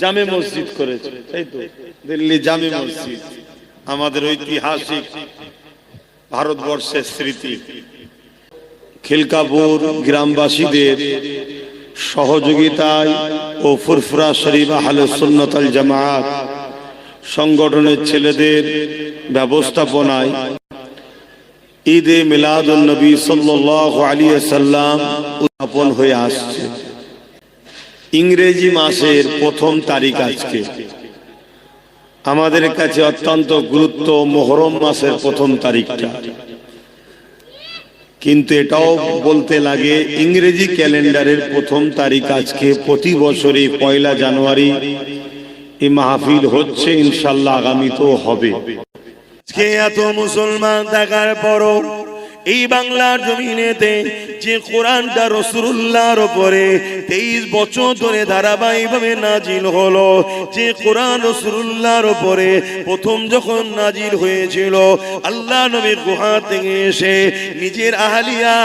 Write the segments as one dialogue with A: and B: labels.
A: জামে মসজিদ করেছে, তাই তো? দিল্লি জামে মসজিদ আমাদের ঐতিহাসিক ভারতবর্ষের স্মৃতি। খিলকাপুর গ্রামবাসীদের সহযোগিতায় ও ফুরফুরা শরীফ আহলে সুন্নাত ওয়াল জামাত সংগঠনের ছেলেদের ব্যবস্থাপনায় ঈদে মিলাদুন নবী সাল্লাল্লাহু আলাইহি ওয়াসাল্লাম উদযাপন হয়ে আসছে। ইংরেজি মাসের প্রথম তারিখ আজকে আমাদের কাছে অত্যন্ত গুরুত্ব, মুহররম মাসের প্রথম তারিখটা। কিন্তু এটাও বলতে লাগে ইংরেজি ক্যালেন্ডারের প্রথম তারিখ আজকে। প্রতি বছরই 1 জানুয়ারি এই মাহফিল হচ্ছে, ইনশাআল্লাহ আগামীতেও হবে।
B: আজকে এত মুসলমান থাকার পরও এই বাংলার জমিনেতে যে কোরআনটা রাসূলুল্লাহর উপরে 23 বছর ধরে ধারাবাহিকভাবে নাজিল হলো, যে কোরআন রাসূলুল্লাহর উপরে প্রথম যখন নাজিল হয়েছিল, আল্লাহ নবী গুহা থেকে এসে নিজের আহলিয়া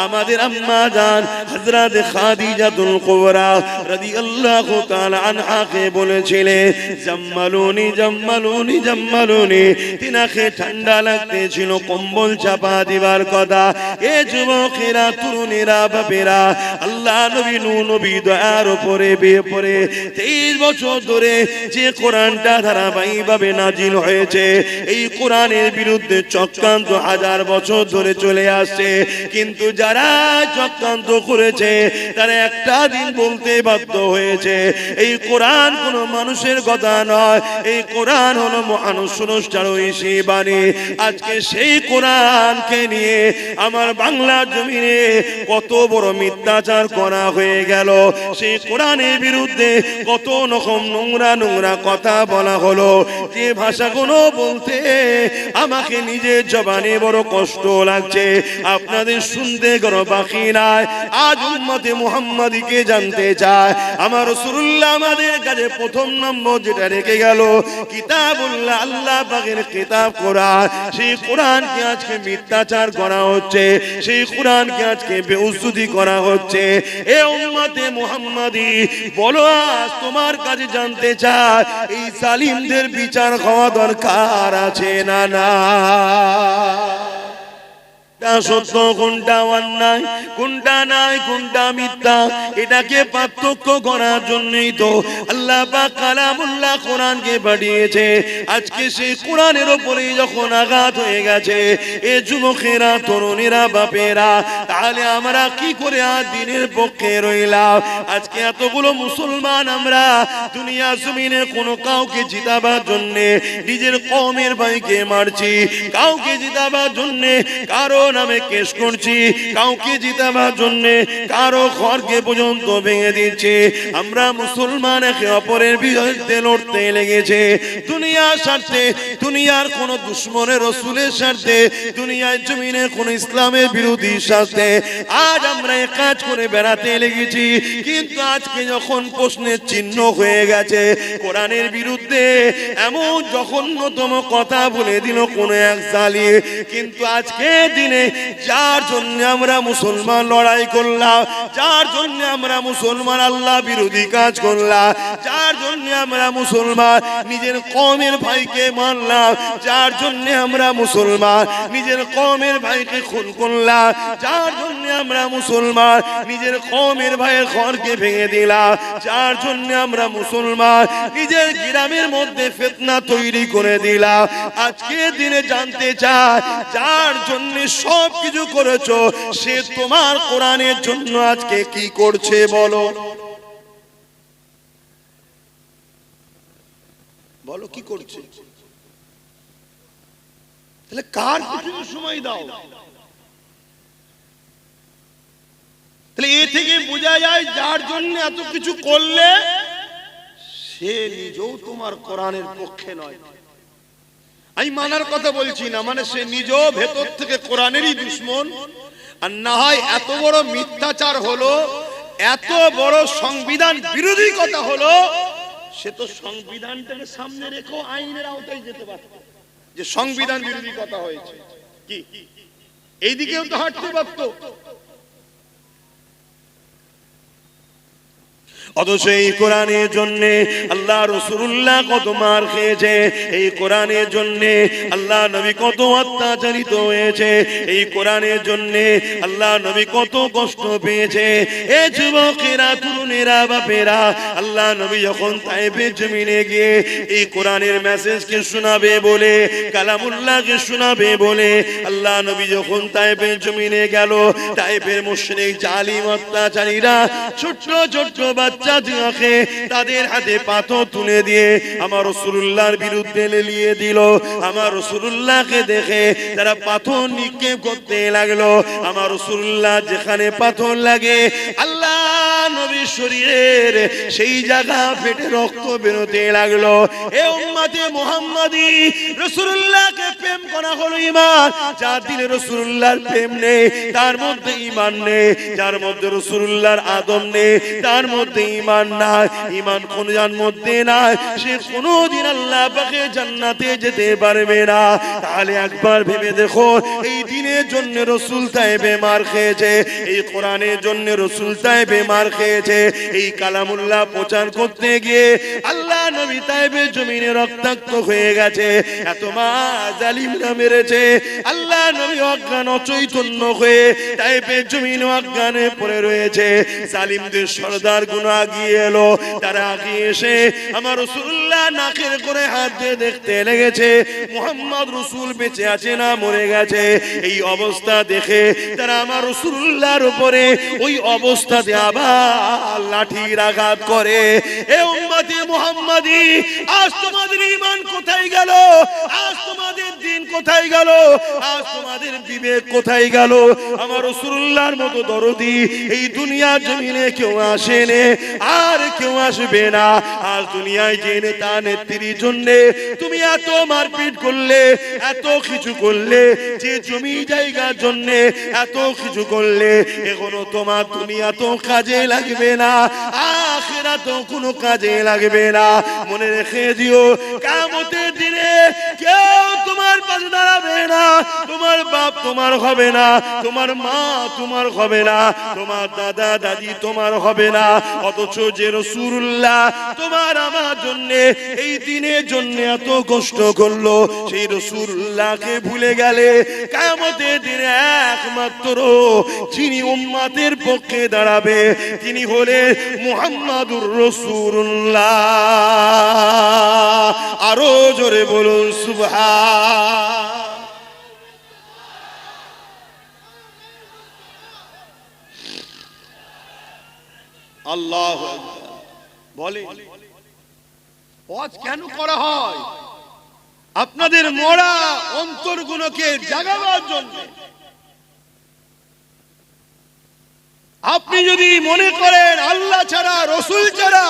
B: আমাদের আম্মা জান হযরত খাদিজাতুল কুবরা রাদিয়াল্লাহু তাআলা আনহাকে বলেছিলেন, জাম্মালুনি জাম্মালুনি জাম্মালুনি। তিনাকে ঠান্ডা লাগতেছিল, কম্বল চাপা দিবার কথা। এ যুবকেরা, তরুণেরা, বাপেরা, আল্লাহ নবী নবী দয়ার উপরে বিয়ে পড়ে 23 বছর ধরে যে কোরআনটা ধারাবাহিকভাবে নাজিল হয়েছে, এই কোরআনের বিরুদ্ধে চক্রান্ত 1000 বছর ধরে চলে আসছে। কিন্তু যারা চক্রান্ত করেছে তারা একটা দিন বলতে বাধ্য হয়েছে, এই কোরআন কোনো মানুষের কথা নয়, এই কোরআন হলো মানুষ স্রষ্টার ঐশী বাণী। আজকে সেই কোরআনকে নিয়ে আমার বাংলা জমিনে কত বড় মিথ্যাচার করা হয়ে গেল। সেই কোরআনের বিরুদ্ধে কত রকম নোংরা নোংরা কথা বলা হলো, যে ভাষাগুলো বলতে আমাকে নিজের জবানে বড় কষ্ট লাগছে, আপনাদের শুনতে কোনো বাকি নাই। আজ উম্মতে মুহাম্মাদীকে জানতে চায়, আমার রাসূলুল্লাহ আমাদের কাছে প্রথম নম্বর যেটা রেখে গেল কিতাবুল্লাহ, আল্লাহ পাকের কিতাব কোরআন। সেই কোরআনকে আজকে মিথ্যাচার করা হচ্ছে, সেই কোরআনকে আজকে বেউজ্জতি করা হচ্ছে। এ উম্মতে মুহাম্মাদী, বলো আজ তোমার কাছে জানতে চাই, এই জালিমদের বিচার হওয়া দরকার আছে না না? সত্য কোনটা অন্যায়, কোনটা নাই, কোনটা মিথ্যা, এটাকে পার্থক্য করার জন্যই তো আল্লাহ পাক কালামুল্লাহ কোরআনকে পাঠিয়েছে। আজকে সেই কোরআনের উপরে যখন আঘাত হয়ে গেছে, এ যুবকেরা, তরুণেরা, বাপেরা, তাহলে আমরা কি করে আর দিনের পক্ষে রইলাম? আজকে এতগুলো মুসলমান আমরা দুনিয়া জমিনে কোনো কাউকে জিতাবার জন্যে নিজের কওমের ভাইকে মারছি, কাউকে জিতাবার জন্যে কারো নামে কেস করছি, কাউকে জিতাবার জন্য কারো ঘরকে পর্যন্ত ভেঙে দিচ্ছে। আমরা মুসলমান একে অপরের বিরুদ্ধে লড়তে লেগেছে, দুনিয়ার স্বার্থে, দুনিয়ার কোন দুশমনের রাসূলের স্বার্থে, দুনিয়ার জমিনে কোন ইসলামের বিরোধী স্বার্থে আজ আমরা এক কাজ করে বেড়াতে লেগেছি। কিন্তু আজকে যখন প্রশ্নের চিহ্ন হয়ে গেছে, কোরআনের বিরুদ্ধে এমন জঘন্যতম কথা বলে দিল কোন এক জালিম, কিন্তু আজকে দিনে যার জন্য আমরা মুসলমান লড়াই করলাম, যার জন্য আমরা মুসলমান আল্লাহ বিরোধী কাজ করলাম, যার জন্য আমরা মুসলমান নিজের কওমের ভাইকে মারলাম, যার জন্য আমরা মুসলমান নিজের কওমের ভাইকে খুন করলাম, যার জন্য আমরা মুসলমান নিজের কওমের ভাইয়ের ঘরকে ভেঙে দিলাম, যার জন্য আমরা মুসলমান নিজের গ্রামের মধ্যে ফিতনা তৈরি করে দিলাম, আজকে দিনে জানতে চাই, যার জন্য সব কিছু করেছো সে তোমার কোরআনের জন্য আজকে কি করছে বলো? বলো কি করছে? তাহলে কার পিছনে সময় দাও? তাহলে এ থেকে বোঝা যায় যার জন্য এত কিছু করলে সে নিজেও তোমার কোরআনের পক্ষে নয়। আমি মানার কথা বলছি না, মানে সে নিজেও ভেতর থেকে কোরআনেরই দুশমন। আর না হয় এত বড় মিথ্যাচার হলো, এত বড় সংবিধান বিরোধী কথা হলো, সে তো সংবিধানটাকে সামনে রেখেও আইনের আওতায় যেতে পারত, যে সংবিধান বিরোধী কথা হয়েছে, কি এইদিকেও তো হাঁটতে পারত। অথচ এই কোরআনের জন্য আল্লাহ রাসূলুল্লাহ কত মার খেয়েছে, এই কোরআনের জন্য আল্লাহ নবী কত অত্যাচারিত হয়েছে, এই কোরআনের জন্য আল্লাহ নবী কত কষ্ট পেয়েছে। এ যুবকেরা, তরুণেরা, বাপেরা, আল্লাহ নবী যখন তায়েফের জমিনে গিয়ে এই কোরআনের মেসেজকে শোনাবে বলে, কালামুল্লাহকে শোনাবে বলে আল্লাহ নবী যখন তায়েফের জমিনে গেল, তায়েফের মুশরিক জালিম অত্যাচারীরা ছোট্ট ছোট্ট বাচ্চাদেরকে তাদের হাতে পাথর তুলে দিয়ে আমার রাসূলুল্লাহর বিরুদ্ধে লেলিয়ে দিল। আমার রাসূলুল্লাহকে দেখে তারা পাথর নিক্ষেপ করতে লাগলো। আমার রাসূলুল্লাহ যেখানে পাথর লাগে আল্লাহ নবীর শরীরের সেই জায়গা ফেটে রক্ত বেরোতে লাগলো। এ উম্মতে মুহাম্মাদি, রাসূলুল্লাহকে প্রেম করা হলো ঈমান। যার দিলে রাসূলুল্লাহর প্রেম নেই তার মধ্যে ঈমান নেই, যার মধ্যে রাসূলুল্লাহর আদব নেই তার মধ্যে ঈমান নাই। ঈমান কোন যার মধ্যে নাই সে কোনোদিন আল্লাহ পাকের জান্নাতে যেতে পারবে না। তাহলে একবার ভেবে দেখো, এই দিনের জন্য রাসূল তায়েফে মার খেয়েছে, এই কোরআনের জন্য রাসূল তায়েফে মার খেয়েছে, এই কালামুল্লাহ প্রচার করতে গিয়ে আল্লাহ নবী তায়েফের জমিনে রক্তাক্ত হয়ে গেছে। এত মা জালিমরা মেরেছে, আল্লাহ নবী অজ্ঞান অচৈতন্য হয়ে তায়েফের জমিনে অজ্ঞানে পড়ে রয়েছে। জালিমদের সরদার গুণ আগিয়ে এলো, তারা আগিয়ে এসে আমার রাসূলুল্লাহ নাকের করে হাত দিয়ে দেখতে লেগেছে মুহাম্মদ রাসূল বেঁচে আছে না মরে গেছে। এই অবস্থা দেখে তারা আমার রাসূলুল্লাহর উপরে ওই অবস্থাতে আবার লাঠির আঘাত করে। এ উম্মতে মুহাম্মাদি, আজ তোমাদের ঈমান কোথায় গেল? আজ তোমাদের দ্বীন কোথায় গেল? আজ তোমাদের বিবেক কোথায় গেল? আমার রাসূলুল্লাহর মতো দরদি এই দুনিয়ার জমিনে কেউ আসেনি, আর কেউ আসবে না। আজ দুনিয়ায় যে নেতা নেত্রীর জন্য তুমি এত মারপিট করলে, এত কিছু করলে, যে জমি জায়গার জন্য এত কিছু করলে, এখনো তোমার দুনিয়া তো কাজে লাগবে না, আখিরাত কোনো কাজে লাগবে না। মনে রেখে দিও, কিয়ামতের দিনে কেউ তোমার পাশে দাঁড়াবে না। তোমার বাপ তোমার হবে না, তোমার মা তোমার হবে না, তোমার দাদা দাদি তোমার হবে না। অথচ যে রাসূলুল্লাহ তোমার আমার জন্য এই দিনের জন্য এত কষ্ট করলো, সেই রাসূলুল্লাহকে ভুলে গেলে কিয়ামতের দিনে একমাত্র যিনি উম্মতের পক্ষে দাঁড়াবে তিনি হলেন মুহাম্মাদুর রাসূলুল্লাহ। আরো জোরে বলুন সুবহান। আল্লাহু আকবার। বলে ওয়াজ কেন করা হয়? আপনাদের মরা অন্তরগুলোকে জাগাবার জন্য। আপনি যদি মনে করেন আল্লাহ ছাড়া, রাসূল ছাড়া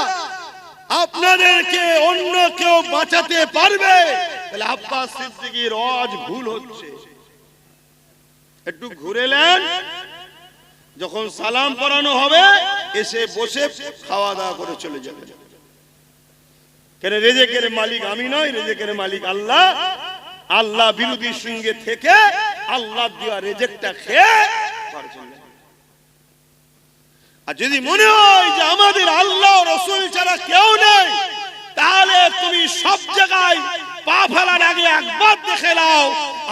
B: আপনাদেরকে অন্য কেউ বাঁচাতে পারবে, তাহলে আব্বাস সিদ্দিকীর ওয়াজ ভুল হচ্ছে। একটু ঘুরে নেন, যখন সালাম পড়ানো হবে এসে বসে খাওয়া দাওয়া করে চলে যাবে। কেন? রেজেকের মালিক আমি নই, রেজেকের মালিক আল্লাহ। আল্লাহ বিরোধীর সঙ্গে থেকে আল্লাহ দেওয়া রেজেকটা খেয়ে। আর যদি মনে হয় যে আমাদের আল্লাহ রাসূল ছাড়া কেউ নেই, তাহলে তুমি সব জায়গায় পা ফেলার আগে একবার দেখে নাও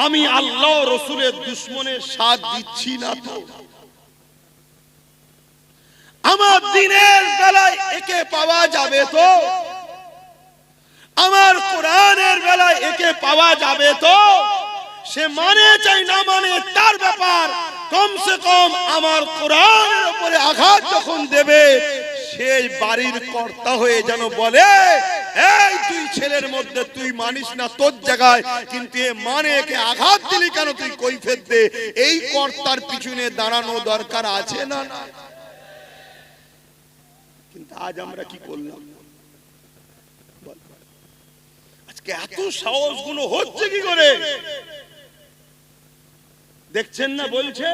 B: আমি আল্লাহ রাসূলের দুশমনের সাথ দিচ্ছি না তো। আমার দিনের বেলায় একে পাওয়া যাবে তো? আমার কোরআনের বেলায় একে পাওয়া যাবে তো? সে মানে চাই না মানে তার ব্যাপার, কমসে কম আমার কোরআনের উপরে আঘাত যখন দেবে সেই বাড়ির কর্তা হয়ে যেন বলে, এই তুই ছেলের মধ্যে তুই মানিস না তোর জায়গায়, কিন্তু এ মানে একে আঘাত দিলি কেন, তুই কৈফিয়ত দে। এই কর্তার পিছনে দাঁড়ানো দরকার আছে না? কিন্তু আজ আমরা কি করলাম? আজকে এত সাহস গুলো হচ্ছে কি করে? দেখছেন না, বলছে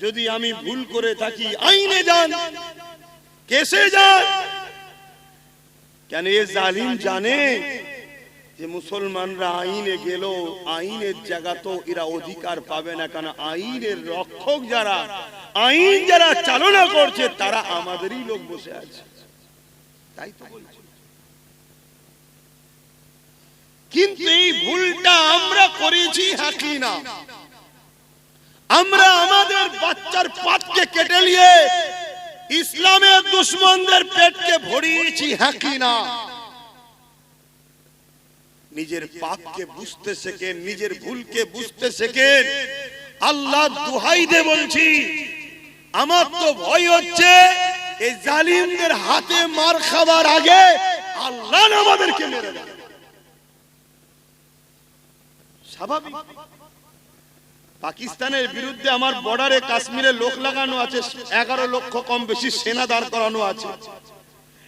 B: যদি আমি ভুল করে থাকি আইনে যান, কেসে যান। কেন? এ জালিম জানে যে মুসলমানরা আইনে গেল, আইনের জায়গা তো এরা অধিকার পাবে না, কারণ আইনের রক্ষক যারা, আইন যারা চালনা করছে তারা আমাদেরই লোক বসে আছে। তাই তো বলছি। কিন্তু এই ভুলটা আমরা করেছি হাকি না, আমরা আমাদের বাচ্চার পাটকে কেটে নিয়ে ইসলামের দুশমনদের পেটকে ভরিয়েছি হাকি না। নিজের পাপকে বুঝতে শেখেন, নিজের ভুলকে বুঝতে শেখেন। আল্লাহ দুহাই দিয়ে বলছি, আমার তো ভয় হচ্ছে এই জালিমদের হাতে মার খাবার আগে আল্লাহ আমাদেরকে মেরে দেয়। স্বাভাবিক। পাকিস্তানের বিরুদ্ধে আমার বর্ডারে কাশ্মীরে লোক লাগানো আছে, 11 লক্ষ কম বেশি সেনা দাঁড় করানো আছে।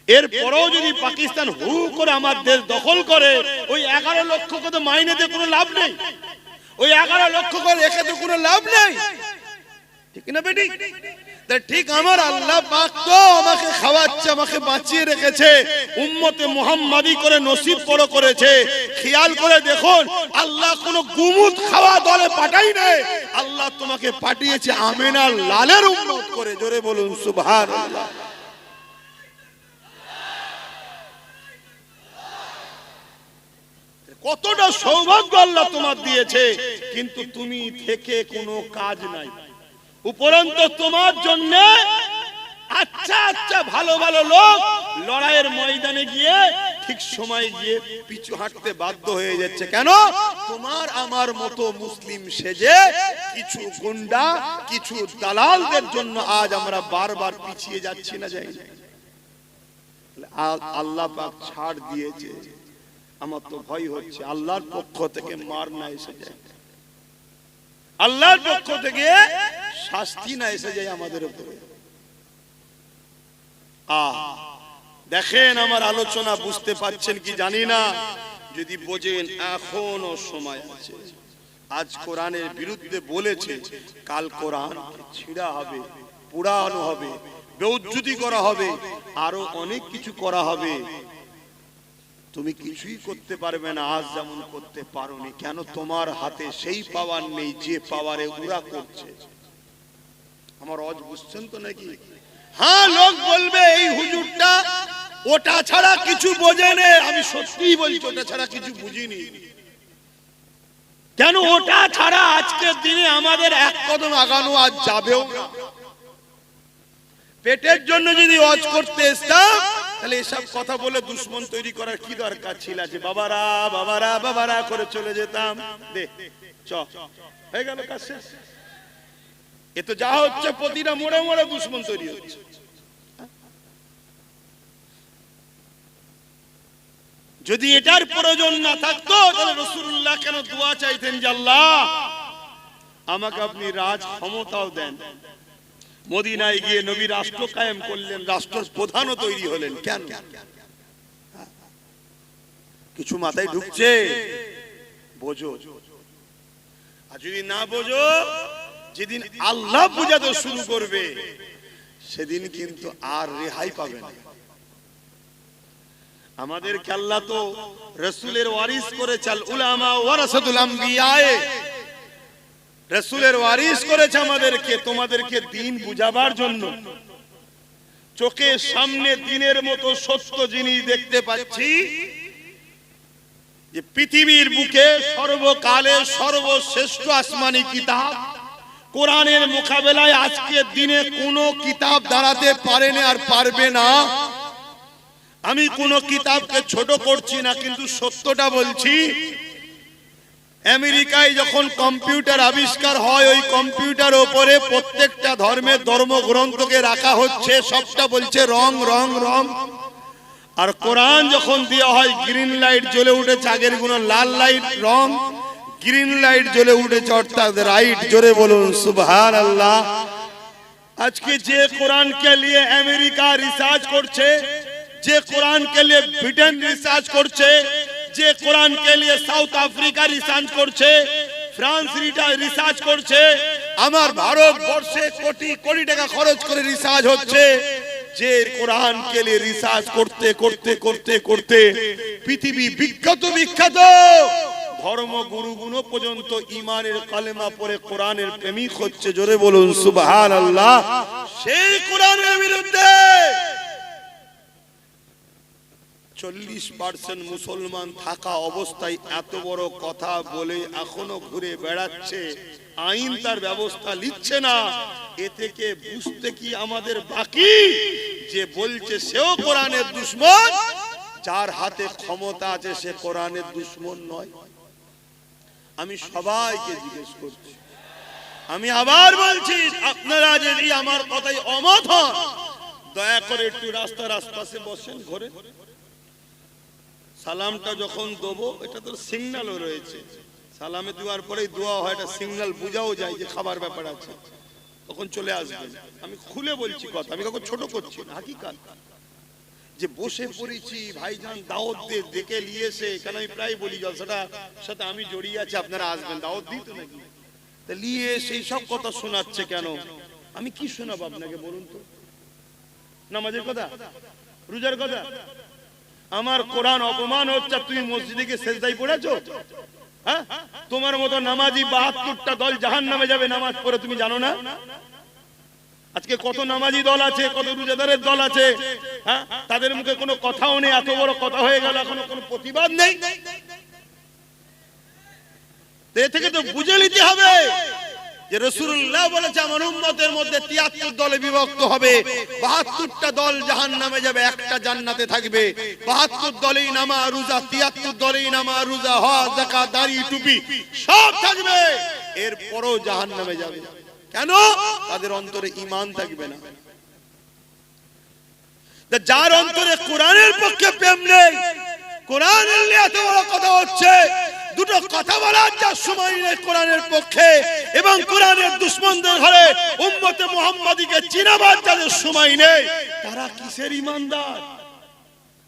B: এরপরেও যদি পাকিস্তান হু করে আমার দেশ দখল করে, ওই 11 লক্ষকে তো মাইনেতে কোনো লাভ নেই, ওই 11 লক্ষ করে রেখে তো কোনো লাভ নেই, ঠিক না বেটি? ঠিক আমার আল্লাহ পাক তো আমাকে খাওয়াচ্ছে, আমাকে বাঁচিয়ে রেখেছে, উম্মতে মুহাম্মাদি করে নসিব বড় করেছে। খেয়াল করে দেখুন, আল্লাহ কোনো গুমুত খাওয়া দলে পাঠাই নাই, আল্লাহ তোমাকে পাঠিয়েছে আমিনার লালের উম্মত করে। জোরে বলুন সুবহানাল্লাহ। কতটা সৌভাগ্য আল্লাহ তোমার দিয়েছে, কিন্তু তুমি থেকে কোনো কাজ নাই। উপরন্ত তোমার জন্য আচ্ছা আচ্ছা ভালো ভালো লোক লড়াইয়ের ময়দানে গিয়ে ঠিক সময় গিয়ে পিছু হাঁটতে বাধ্য হয়ে যাচ্ছে। কেন? তোমার আমার মতো মুসলিম সেজে কিছু গুন্ডা, কিছু দালালদের জন্য আজ আমরা বারবার পিছিয়ে যাচ্ছি না, যাই না? আল্লাহ পাক ছাড় দিয়েছে। আমার তো ভয় হচ্ছে আল্লাহর পক্ষ থেকে মার না এসে যায়, আল্লাহর পক্ষ থেকে শাস্তি না এসে যায় আমাদের উপরে। দেখেন আমার আলোচনা বুঝতে পারছেন কি জানি না, যদি বোঝেন এখনো সময় আছে। আজ কোরআনের বিরুদ্ধে বলেছে, কাল কোরআন ছিঁড়া হবে, পোড়ানো হবে, বেউজ্জতি করা হবে, আরো অনেক কিছু করা হবে। তুমি কিছুই করতে পারবে না আজ যেমন করতে পারোনি। কেন? তোমার হাতে সেই পাওয়ার নেই যে পাওয়ারে ওরা করছে। আমার আজ বুঝছেন তো নাকি? হ্যাঁ, লোক বলবে এই হুজুরটা ওটা ছাড়া কিছু বোঝে না। আমি সত্যিই বলছি, ওটা ছাড়া কিছু বুঝিনি। কেন? ওটা ছাড়া আজকের দিনে আমাদের এক কদম আগানো আজ যাবেও না। পেটের জন্য যদি ওয়াজ করতে আসতাম, তাহলে এসব কথা বলে দুশ্মন তৈরি করার কি দরকার ছিল? যে বাবারা বাবারা বাবারা করে চলে যেতাম, দে চ হয়ে গেল কাজ শেষ। এ তো যা হচ্ছে প্রতিটা মোড়ে মোড়ে দুশ্মন তৈরি হচ্ছে। যদি এটার প্রয়োজন না থাকতো, তাহলে রাসূলুল্লাহ কেন দোয়া চাইতেন যে আল্লাহ আমাকে আপনি রাজ ক্ষমতাও দেন? মদিনায় গিয়ে নবী রাষ্ট্র কায়েম করলেন, রাষ্ট্র প্রধানও তৈরি হলেন। কেন? কিছু মাথায় ঢুকছে? বোঝো। আর যদি না বোঝো, যেদিন আল্লাহ বুঝাতে শুরু করবে সেদিন কিন্তু আর রেহাই পাবে না। আমাদেরকে আল্লাহ তো রাসূলের ওয়ারিস করেছে, আল উলামা ওয়ারাসাতুল আম্বিয়া, রাসূলের ওয়ারিস করেছে আমাদেরকে, তোমাদেরকে দ্বীন বুঝাবার জন্য। চোখের সামনে দ্বীনের মতো সত্য জিনিস দেখতে পাচ্ছি যে পৃথিবীর বুকে সর্বকালের সর্বশ্রেষ্ঠ আসমানি কিতাব কোরআনের মোকাবেলায় আজকের দিনে কোনো কিতাব দাঁড়াতে পারে না আর পারবে না। আমি কোনো কিতাবকে ছোট করছি না, কিন্তু সত্যটা বলছি। আমেরিকায় যখন কম্পিউটার আবিষ্কার হয়, ওই কম্পিউটার উপরে প্রত্যেকটা ধর্মের ধর্মগ্রন্থকে রাখা হচ্ছে, সবটা বলছে রং রং রং। আর কোরআন যখন দেওয়া হয়, গ্রিন লাইট জ্বলে উঠেছে, আগের গুলো লাল লাইট রং, গ্রিন লাইট জ্বলে উঠেছে অর্থাৎ রাইট। জোরে বলুন সুবহানাল্লাহ। আজকে যে কোরআনকে নিয়ে আমেরিকা রিসার্চ করছে, যে কোরআনকে নিয়ে ব্রিটেন রিসার্চ করছে, যে কোরআনকে নিয়ে সাউথ আফ্রিকা রিসার্চ করছে, ফ্রান্স রিসার্চ করছে, আমার ভারতবর্ষে কোটি কোটি টাকা খরচ করে রিসার্চ হচ্ছে। যে কোরআনকে নিয়ে রিসার্চ করতে করতে করতে করতে পৃথিবী বিখ্যাত বিখ্যাত ধর্মগুরুগুলো পর্যন্ত ঈমানের কালেমা পড়ে কোরআনের প্রেমিক হচ্ছে। জোরে বলুন সুবহানাল্লাহ। সেই কোরআনের বিরুদ্ধে
A: 40% মুসলমান থাকা অবস্থায় এত বড় কথা বলে এখনো ঘুরে বেড়াচ্ছে, আইন তার ব্যবস্থা নিচ্ছে না। এ থেকে বুঝতে কি আমাদের বাকি যে বলছে সেও কোরআনের দুশমন, যার হাতে ক্ষমতা আছে সে কোরআনের দুশমন নয়? আমি সবাইকে জিজ্ঞেস করছি, আমি আবার বলছি, আপনারা যদি আমার কথাই অমত হন, দয়া করে একটু রাস্তার আশপাশে বসেন, ঘরে সালামটা যখন দেবো, এটা তো সিগন্যালও রয়েছে, সালামে দেওয়ার পরেই দোয়া হয়, এটা সিগন্যাল বোঝাও যায় যে খাবার ব্যাপার আছে, তখন চলে আসবেন। আমি খুলে বলছি কথা, আমি কাউকে ছোট করছি না, হাকিকাত যে বসে পড়েছি ভাইজান দাওয়াত দিয়ে ডেকে নিয়েছে, কেন আমি প্রায় বলি জলসাটা সাথে আমি জড়িয়ে আছি, আপনারা আসবেন, দাওয়াত দিই তো নাকি, তা নিয়ে সেই সব কথা শোনাচ্ছে কেন? আমি কি শোনাবো আপনাকে বলুন তো? নামাজের কথা, রোজার কথা? আমার কোরআন অপমান হচ্ছে, তুমি মসজিদে গিয়ে সেজদায় পড়েছো? হ্যাঁ, তোমার মতো নামাজি 72টা দল জাহান্নামে যাবে নামাজ পড়ে, তুমি জানো না? আজকে কত নামাজি দল আছে, কত রোজাদারের দল আছে, হ্যাঁ, তাদের মুখে কোনো কথাও নেই, এত বড় কথা হয়ে গেল, এখনো কোনো প্রতিবাদ নেই। এ থেকে তো বুঝে নিতে হবে যে রাসূলুল্লাহ বলেছে আমার উম্মতের মধ্যে 73 দলে বিভক্ত হবে, 72টা দল জাহান্নামে যাবে, একটা জান্নাতে থাকবে। 72 দলেই নামাজ রোজা, 73 দলেই নামাজ রোজা, হজ যাকাত দাড়ি টুপি সব থাকবে, এরপরও জাহান্নামে যাবে। কেন? তাদের অন্তরে ঈমান থাকবে না। যার অন্তরে কোরআনের পক্ষে প্রেম নেই, কোরআনের নিয়ে এত বড় কথা হচ্ছে, দুটো কথা বলার যার সময় নেই কোরআনের পক্ষে, এবং কোরআনের দুশমনদের ঘরে উম্মতে মুহাম্মাদীকে চিনাবার যাদের সময় নেই, তারা কিসের ঈমানদার?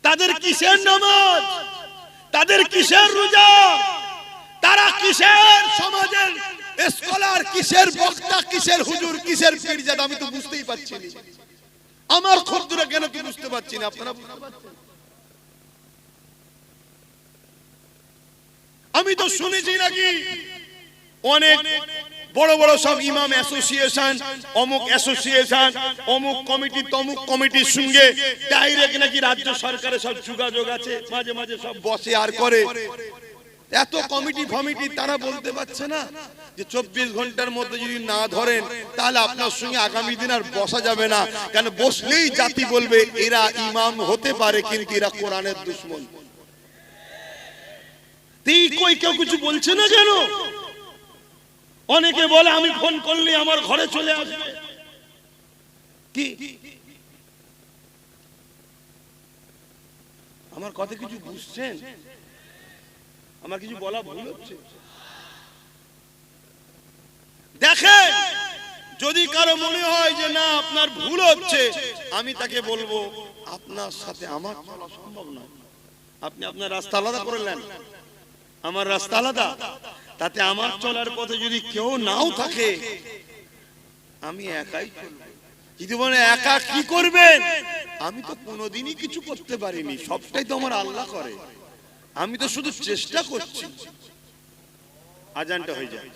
A: তাদের কিসের নামাজ? তাদের কিসের রোজা? তারা কিসের সমাজের স্কলার, কিসের বক্তা, কিসের হুজুর, কিসের পীরজাদা? আমি তো বুঝতেই পারছি না, আমার ক্ষুদ্র কেন কি বুঝতে পারছি না, আপনারা বুঝতে পারছেন? আমি তো শুনেছি নাকি অনেক বড় বড় সব ইমাম অ্যাসোসিয়েশন, অমুক অ্যাসোসিয়েশন, অমুক কমিটি, তমুক কমিটির সঙ্গে ডাইরেক্ট নাকি রাজ্য সরকারের সব যোগাযোগ আছে, মাঝে মাঝে সব বসে আর করে। এত কমিটি ফমিটি তারা বলতে পারছে না যে 24 ঘন্টার মধ্যে যদি না ধরেন তাহলে আপনার সঙ্গে আগামী দিন আর বসা যাবে না, কেন বসলেই জাতি বলবে এরা ইমাম হতে পারে কিন্তু এরা কোরআনের দুশমন। কই কেউ কিছু বলছে না কেন? অনেকে বলে আমি ফোন করলে আমার ঘরে চলে আসবে, কি আমার কথা কিছু বুঝছেন? আমার কিছু বলা ভুল হচ্ছে? দেখেন, যদি কারো মনে হয় যে না আপনার ভুল হচ্ছে, আমি তাকে বলবো আপনার সাথে আমার চলা সম্ভব নয়। আপনি আপনার রাস্তা আলাদা করে নেন, আমার রাস্তা আলাদা, তাতে আমার চলার পথে যদি কেউ নাও থাকে আমি একাই চলবো। যদি বলে একা কি করবেন, আমি তো কোনোদিনই কিছু করতে পারিনি, সবটাই তো আমার আল্লাহ করে, আমি তো শুধু চেষ্টা করছি। আজানটা হয়ে যায়।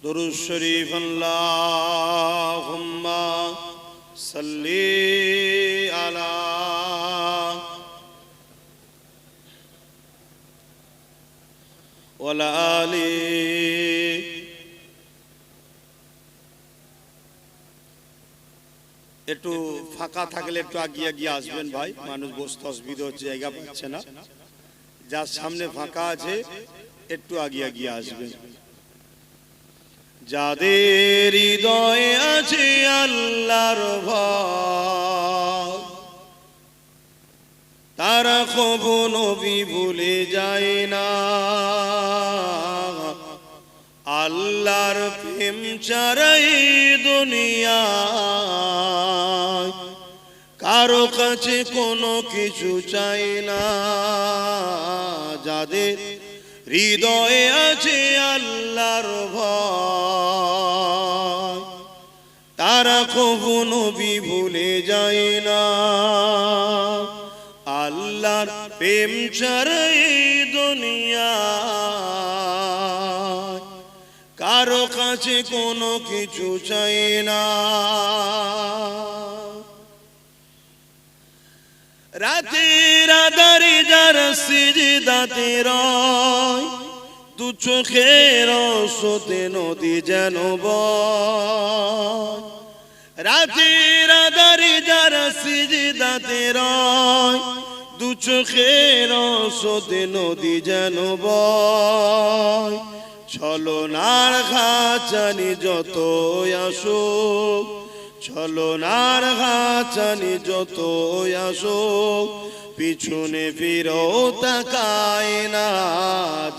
B: দুরূদ শরীফ আল্লাহুম্মা সাল্লি আলা ওয়ালা আলি। একটু ফাঁকা থাকলে একটু আগিয়ে গিয়ে আসবেন ভাই, মানুষ বসতে অসুবিধা হচ্ছে, জায়গা পাচ্ছে না। যার সামনে ফাঁকা আছে একটু আগিয়ে গিয়ে আসবেন। যাদের হৃদয়ে আছে আল্লাহর ভয়, তারা কবু নবী ভুলে যায় না। আল্লাহর প্রেম ছাড়াই দুনিয়ায় কারো কাছে কোনো কিছু চাই না। যাদের হৃদয়ে আছে আল্লাহর ভয়, তারা কবু নবী ভুলে যায় না। আল্লাহর প্রেম ছাড়াই দুনিয়ায় কারো কাছে কোনো কিছু চাই না। রাতের আধারে যারা সিজদাতে রয়, দু চোখের স্রোতে নদী যেন বয়। রাতের আধারে যারা সিজদাতে রয়, দু চোখের স্রোতে নদী যেন বয়। ছলনার ঘাচানি যত আসুক, ছলনার ঘাচানি যত আসুক, পিছনে ফিরেও তাকায় না।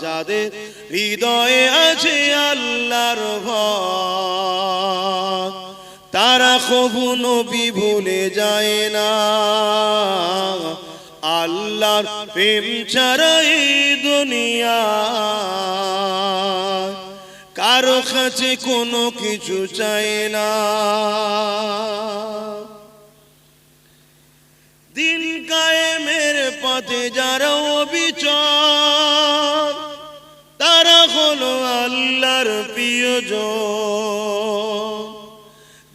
B: যাদের হৃদয়ে আছে আল্লাহর ভয়, তারা কবু নবী ভুলে যায় না। আল্লাহর প্রেম ছাড়াই দুনিয়ায় কারো কাছে কোনো কিছু চাই না। দিন কায়েমের পথে যারা অবিচল, তারা হলো আল্লাহর প্রিয়জন।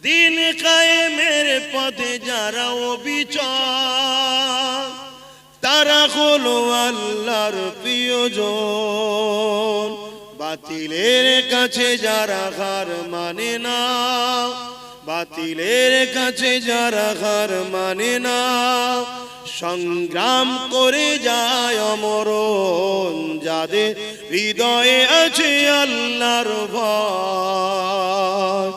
B: দিন কায়েমের পথে যারা অবিচল, তারা হলো আল্লাহর প্রিয়জন। বাতিলের কাছে যারা হার মানে না, বাতিলের কাছে যারা হার মানে না, সংগ্রাম করে যায় অমরণ। যাদের হৃদয়ে আছে আল্লাহর ভয়,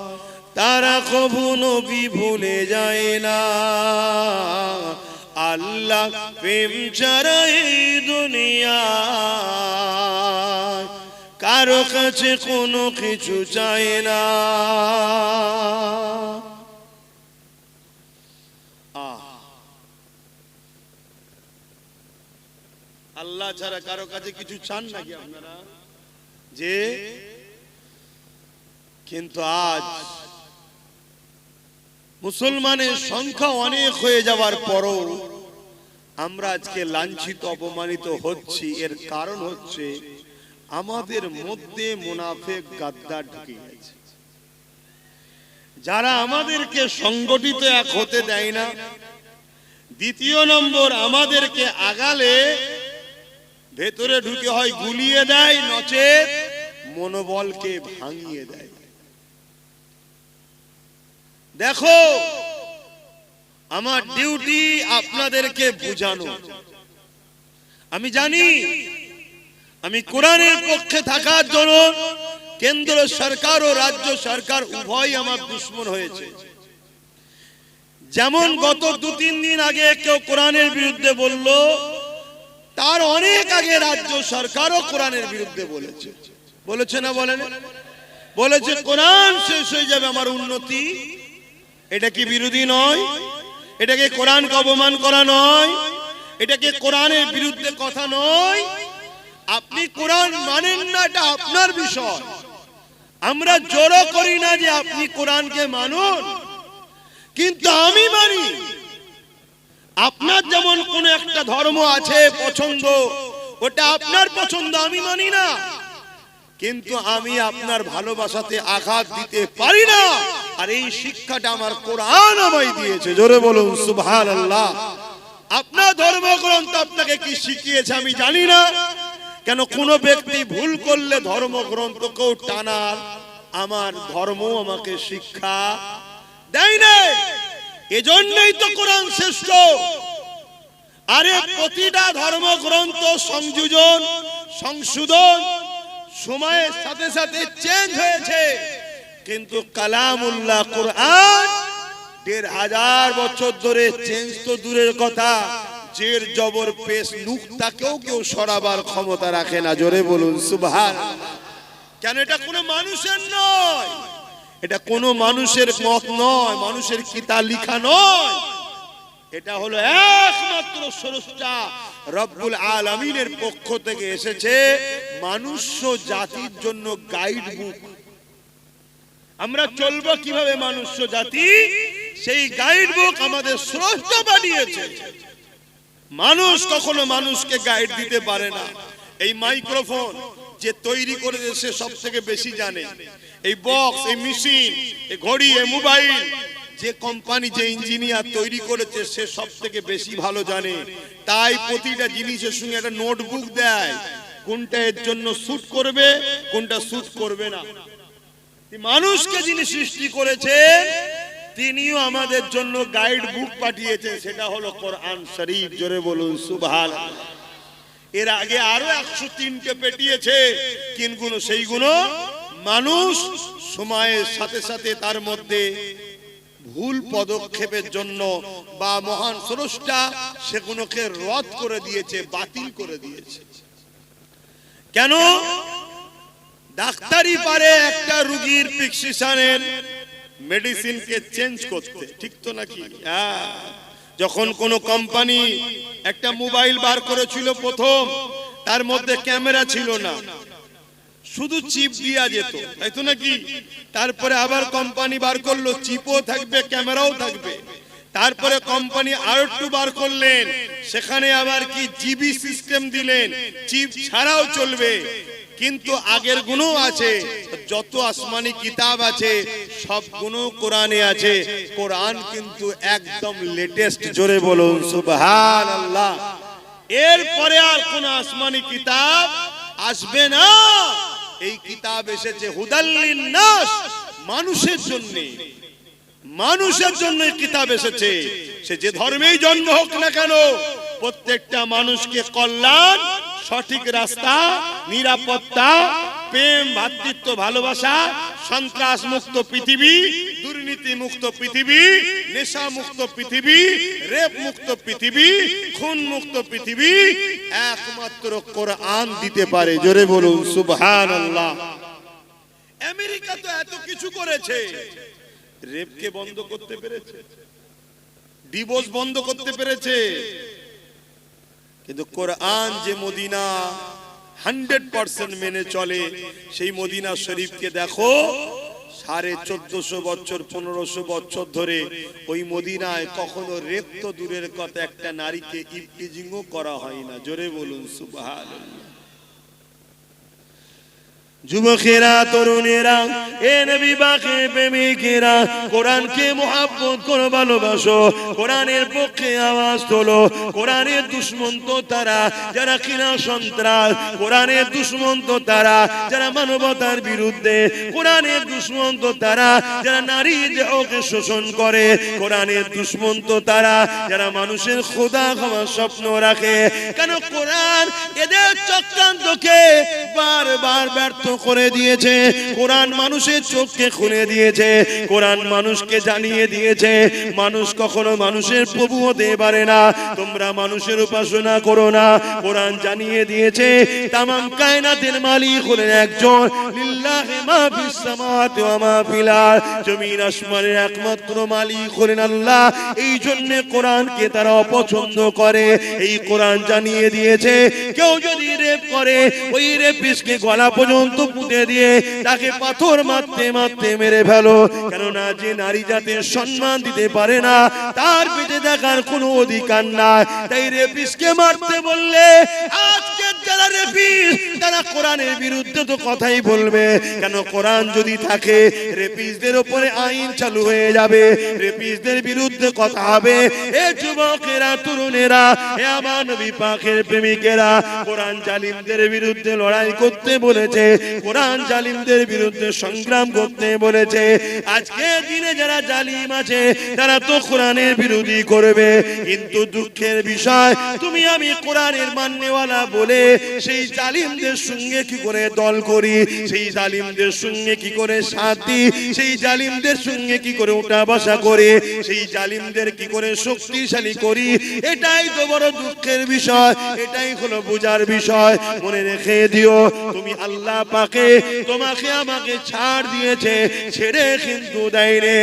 B: তারা কবু নবী ভুলে যায় না। আল্লাহ প্রেম ছাড়াই দুনিয়ায় কারো কাছে কোনো কিছু চাই না। আল্লাহ ছাড়া কারো কাছে কিছু চান নাকি আপনারা? যে কিন্তু আজ মুসলমানের সংখ্যা অনেক হয়ে যাওয়ার পরও আমরা আজকে লাঞ্ছিত অপমানিত হচ্ছি। এর কারণ হচ্ছে আমাদের মধ্যে মুনাফিক গাদ্দার ঢুকে গেছে, যারা আমাদেরকে সংগঠিত এক হতে দেয় না। দ্বিতীয় নম্বর, আমাদেরকে আগালে ভেতরে ঢুকে হয় গুলিয়ে দেয়, নচেত মনোবলকে ভাঙিয়ে দেয়। দেখো, আমার ডিউটি আপনাদেরকে বুঝানো। আমি জানি আমি কোরআনের পক্ষে থাকার জন্য কেন্দ্র সরকার ও রাজ্য সরকার উভয় আমার দুশমন হয়েছে। যেমন গত 2-3 দিন আগে কেউ কোরআনের বিরুদ্ধে বলল, তার অনেক আগে রাজ্য সরকারও কোরআনের বিরুদ্ধে বলেছে। বলেছে না বলেন? বলেছে কোরআন শেষ হয়ে যাবে আমার উন্নতি। এটা কি বিরোধী নয়? এটাকে কোরআনকে অপমান করা নয়? এটাকে কোরআনের বিরুদ্ধে কথা নয়? আপনি কোরআন মানেন না, এটা আপনার বিষয়। আমরা জোরও করি না যে আপনি কোরআনকে মানুন, কিন্তু আমি মানি। আপনার যেমন কোন একটা ধর্ম আছে পছন্দ, ওটা আপনার পছন্দ, আমি মানি না।
A: কিন্তু আমি আপনার ভালোবাসাতে আঘাত দিতে পারি না, আর এই শিক্ষাটা আমার কোরআন আমায় দিয়েছে। জোরে বলুন সুবহানাল্লাহ। আপনার ধর্মগ্রন্থ আপনাকে কি শিখিয়েছে আমি জানি না, কেন কোন ব্যক্তি ভুল করলে ধর্মগ্রন্থকেও টানার আমার ধর্ম আমাকে শিক্ষা দেয় না। এজন্যই তো কোরআন শ্রেষ্ঠ। আরে প্রতিটা ধর্মগ্রন্থ সংযোজন সংশোধন সময়ের সাথে সাথে চেঞ্জ হয়েছে, কিন্তু কালামুল্লাহ কোরআন ১৫০০ বছর ধরে চেঞ্জ তো দূরের কথা, জের জবর পেশ নুক্তাকেও কেউ সরাবার ক্ষমতা রাখে না। জোরে বলুন সুবহানাল্লাহ। কেন? এটা কোনো মানুষের নয়, এটা কোনো মানুষের মত নয়, মানুষের কিতাব লেখা নয়, এটা হলো একমাত্র স্রষ্টা রব্বুল আলামিনের পক্ষ থেকে এসেছে মানুষ জাতির জন্য গাইড বুক। আমরা চলবো কিভাবে মানুষ জাতি, সেই গাইড বুক আমাদের স্রষ্টা বানিয়েছে। মানুষ কখনো মানুষকে গাইড দিতে পারে না। এই মাইক্রোফোন যে তৈরি করেছে সে সব থেকে বেশি জানে। এই বক্স, এই মেশিন, এই ঘড়ি, এই মোবাইল, যে কোম্পানি, যে ইঞ্জিনিয়ার তৈরি করেছে সে সব থেকে বেশি ভালো জানে। তাই প্রতিটা জিনিসের সঙ্গে একটা নোটবুক দেয়, কোনটা এর জন্য স্যুট করবে, কোনটা স্যুট করবে না। মানুষকে যিনি সৃষ্টি করেছে তিনিও আমাদের জন্য গাইড বুক পাঠিয়েছেন, সেটা হলো কোরআন শরীফ। জোরে বলুন সুবহানাল্লাহ। এর আগে আরো 103টে পেটিয়েছে, কিনগুলো সেইগুলো মানুষ সময়ের সাথে সাথে তার মধ্যে ভুল পদক্ষেপের জন্য বা মহান স্রষ্টা সেগুলোকে রদ করে দিয়েছে, বাতিল করে দিয়েছে। কেন? ডাক্তারি পারে একটা রোগীর প্রেসক্রিপশনের মেডিসিনকে চেঞ্জ করতে, ঠিক তো নাকি? হ্যাঁ। যখন কোন কোম্পানি একটা মোবাইল বার করেছিল প্রথম, তার মধ্যে ক্যামেরা ছিল না, শুধু চিপ দিয়া যেত, তাই তো নাকি? তারপরে আবার কোম্পানি বার করলো চিপও থাকবে ক্যামেরাও থাকবে। তারপরে কোম্পানি আর একটু বার করলেন, সেখানে আবার কি জিবি সিস্টেম দিলেন, চিপ ছাড়াও চলবে। কিন্তু আগের গুণও আছে, যত আসমানি কিতাব আছে সব গুণ কোরআনে আছে। কোরআন কিন্তু একদম লেটেস্ট। জোরে বলুন সুবহানাল্লাহ। এরপরে আর কোন আসমানি কিতাব আসবে না। এই কিতাব এসেছে হুদাল লিন্নাস, মানুষের জন্য। মানুষের জন্য এই কিতাব এসেছে, সে যে ধর্মেই জন্ম হোক না কেন, প্রত্যেকটা মানুষকে কল্যাণ, সঠিক রাস্তা, নিরাপত্তা, প্রেম, ভ্রাতৃত্ব, ভালোবাসা, সন্ত্রাস মুক্ত পৃথিবী, দুর্নীতি মুক্ত পৃথিবী, নেশা মুক্ত পৃথিবী, রেপ মুক্ত পৃথিবী, খুন মুক্ত পৃথিবী একমাত্র কোরআন দিতে পারে। জোরে বলুন সুবহানাল্লাহ। আমেরিকা তো এত কিছু করেছে, রেপকে বন্ধ করতে পেরেছে, ডিভোর্স বন্ধ করতে পেরেছে, কিন্তু কোরআন যে মদিনা 100% মেনে চলে, সেই মদিনা শরীফকে দেখো 1450 বছর 1500 বছর ধরে ওই মদিনায় কখনো রেপ তো দূরের কথা, একটা নারীকে ইফটিজিংও করা হয় না। জোরে বলুন সুবহানাল্লাহ। যুবকেরা, তরুণেরা, এ নবী পাকের প্রেমিকেরা, কোরআনকে মুহাব্বত করে ভালোবাসো, কোরআনের পক্ষে আওয়াজ তোলো। কোরআনের দুশমন তো তারা যারা কিনা সন্ত্রাস, কোরআনের দুশমন তো তারা যারা মানবতার বিরুদ্ধে, কোরআনের দুশমন তো তারা যারা নারী দেহকে শোষণ করে, কোরআনের দুশমন তো তারা যারা মানুষের খোদা হওয়ার স্বপ্ন রাখে। কেন? কোরআন এদের চক্রান্তকে বারবার ব্যর্থ করে দিয়েছে। কোরআন মানুষের চোখকে খুলে দিয়েছে, কোরআন মানুষকে জানিয়ে দিয়েছে মানুষ কখনো মানুষের প্রভু হতে পারে না। তোমরা মানুষের উপাসনা করো না। কোরআন জানিয়ে দিয়েছে তামাম কায়নাতের মালিক হলেন একজন, লিল্লাহি মা ফিস সামাওয়াতি ওয়া মা ফিল আরদ, জমিন আসমানের একমাত্র মালিক হলেন আল্লাহ। এই জন্য কোরআনকে তারা অপছন্দ করে। এই কোরআন জানিয়ে দিয়েছে কেউ যদি রেপ করে, ওই রেপিস্টকে গলা পর্যন্ত পুঁতে দিয়ে তাকে পাথর মারতে মারতে মেরে ফেলো। কেননা যে নারী জাতির সম্মান দিতে পারে না, তার বেঁচে থাকার কোনো অধিকার নাই। তাই রেপিস্টকে মারতে বললে আজকের
B: যারা রেপিস তারা কোরআনের বিরুদ্ধে তো কথাই বলবে কেন? কোরআন যদি থাকে রেপিসদের উপরে আইন চালু হয়ে যাবে, রেপিসদের বিরুদ্ধে কথা হবে। এ যুবকেরা, তরুণেরা, এ আমার নবী পাকের প্রেমিকেরা, কোরআন জালিমদের বিরুদ্ধে লড়াই করতে বলেছে, কোরআন জালিমদের বিরুদ্ধে সংগ্রাম করতে বলেছে। আজকে দিনে যারা জালিম আছে তারা তো কোরআনের বিরোধী করবে, কিন্তু দুঃখের বিষয় তুমি আমি কোরআনের মাননেওয়ালা বলে সেই জালিমদের সঙ্গে কি করে দল করি, সেই জালিমদের সঙ্গে কি করে সাথ দিই, সেই জালিমদের সঙ্গে কি করে উঠা বসা করে, সেই জালিমদের কি করে শক্তিশালী করি। এটাই তো বড় দুঃখের বিষয়, এটাই হলো বোঝার বিষয়। মনে রেখে দিও, তুমি আল্লাহ পাকে তোমাকে আমাকে ছাড় দিয়েছে, ছেড়ে কিন্তু দেয় রে।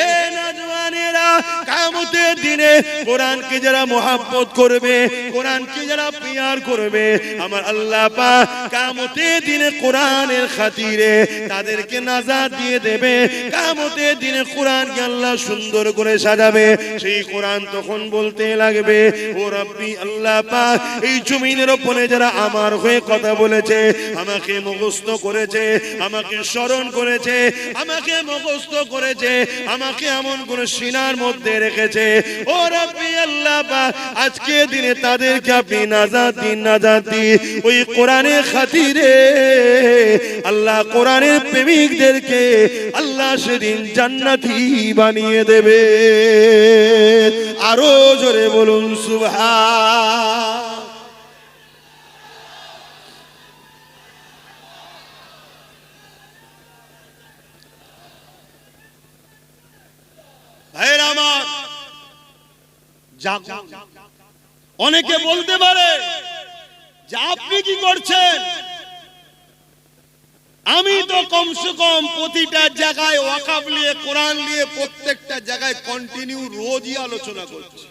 B: এ নওজওয়ানেরা, কিয়ামতের দিনে কোরআনকে যারা মোহাব্বত করবে, কোরআনকে যারা প্যার করবে, আমার আল্লাহ পাক কিয়ামতের দিনে কোরআনের খাতিরে তাদেরকে নাজাত দিয়ে দেবে। কিয়ামতের দিনে কোরআনকে আল্লাহ সুন্দর করে সাজাবে। সেই কোরআন তখন বলতে লাগবে, ও রব্বি, আল্লাহ পাক এই জমিনের উপরে যারা আমার হয়ে কথা বলেছে, আমাকে মুখস্থ করেছে, আমাকে স্মরণ করেছে, আমাকে মুখস্থ করেছে, আমাকে এমন করে সিনার মধ্যে রেখেছে, ও রব্বি আল্লাহ পাক আজকে দিনে তাদেরকে আপনি নাজাত দিন, নাজাত দিন। ওই কোরআনের খাতিরে আল্লাহ কোরআনের প্রেমিকদেরকে আল্লাহ সেদিন জান্নাতি বানিয়ে দেবে। আরো জোরে বলুন সুবহান।
A: ভাইরা আমার, অনেকে বলতে পারে যে আপনি কি করছেন? আমি তো কমসে কম প্রতিটা জায়গায় ওয়াকাফ নিয়ে, কোরআন নিয়ে প্রত্যেকটা জায়গায় কন্টিনিউ রোজই আলোচনা করছি।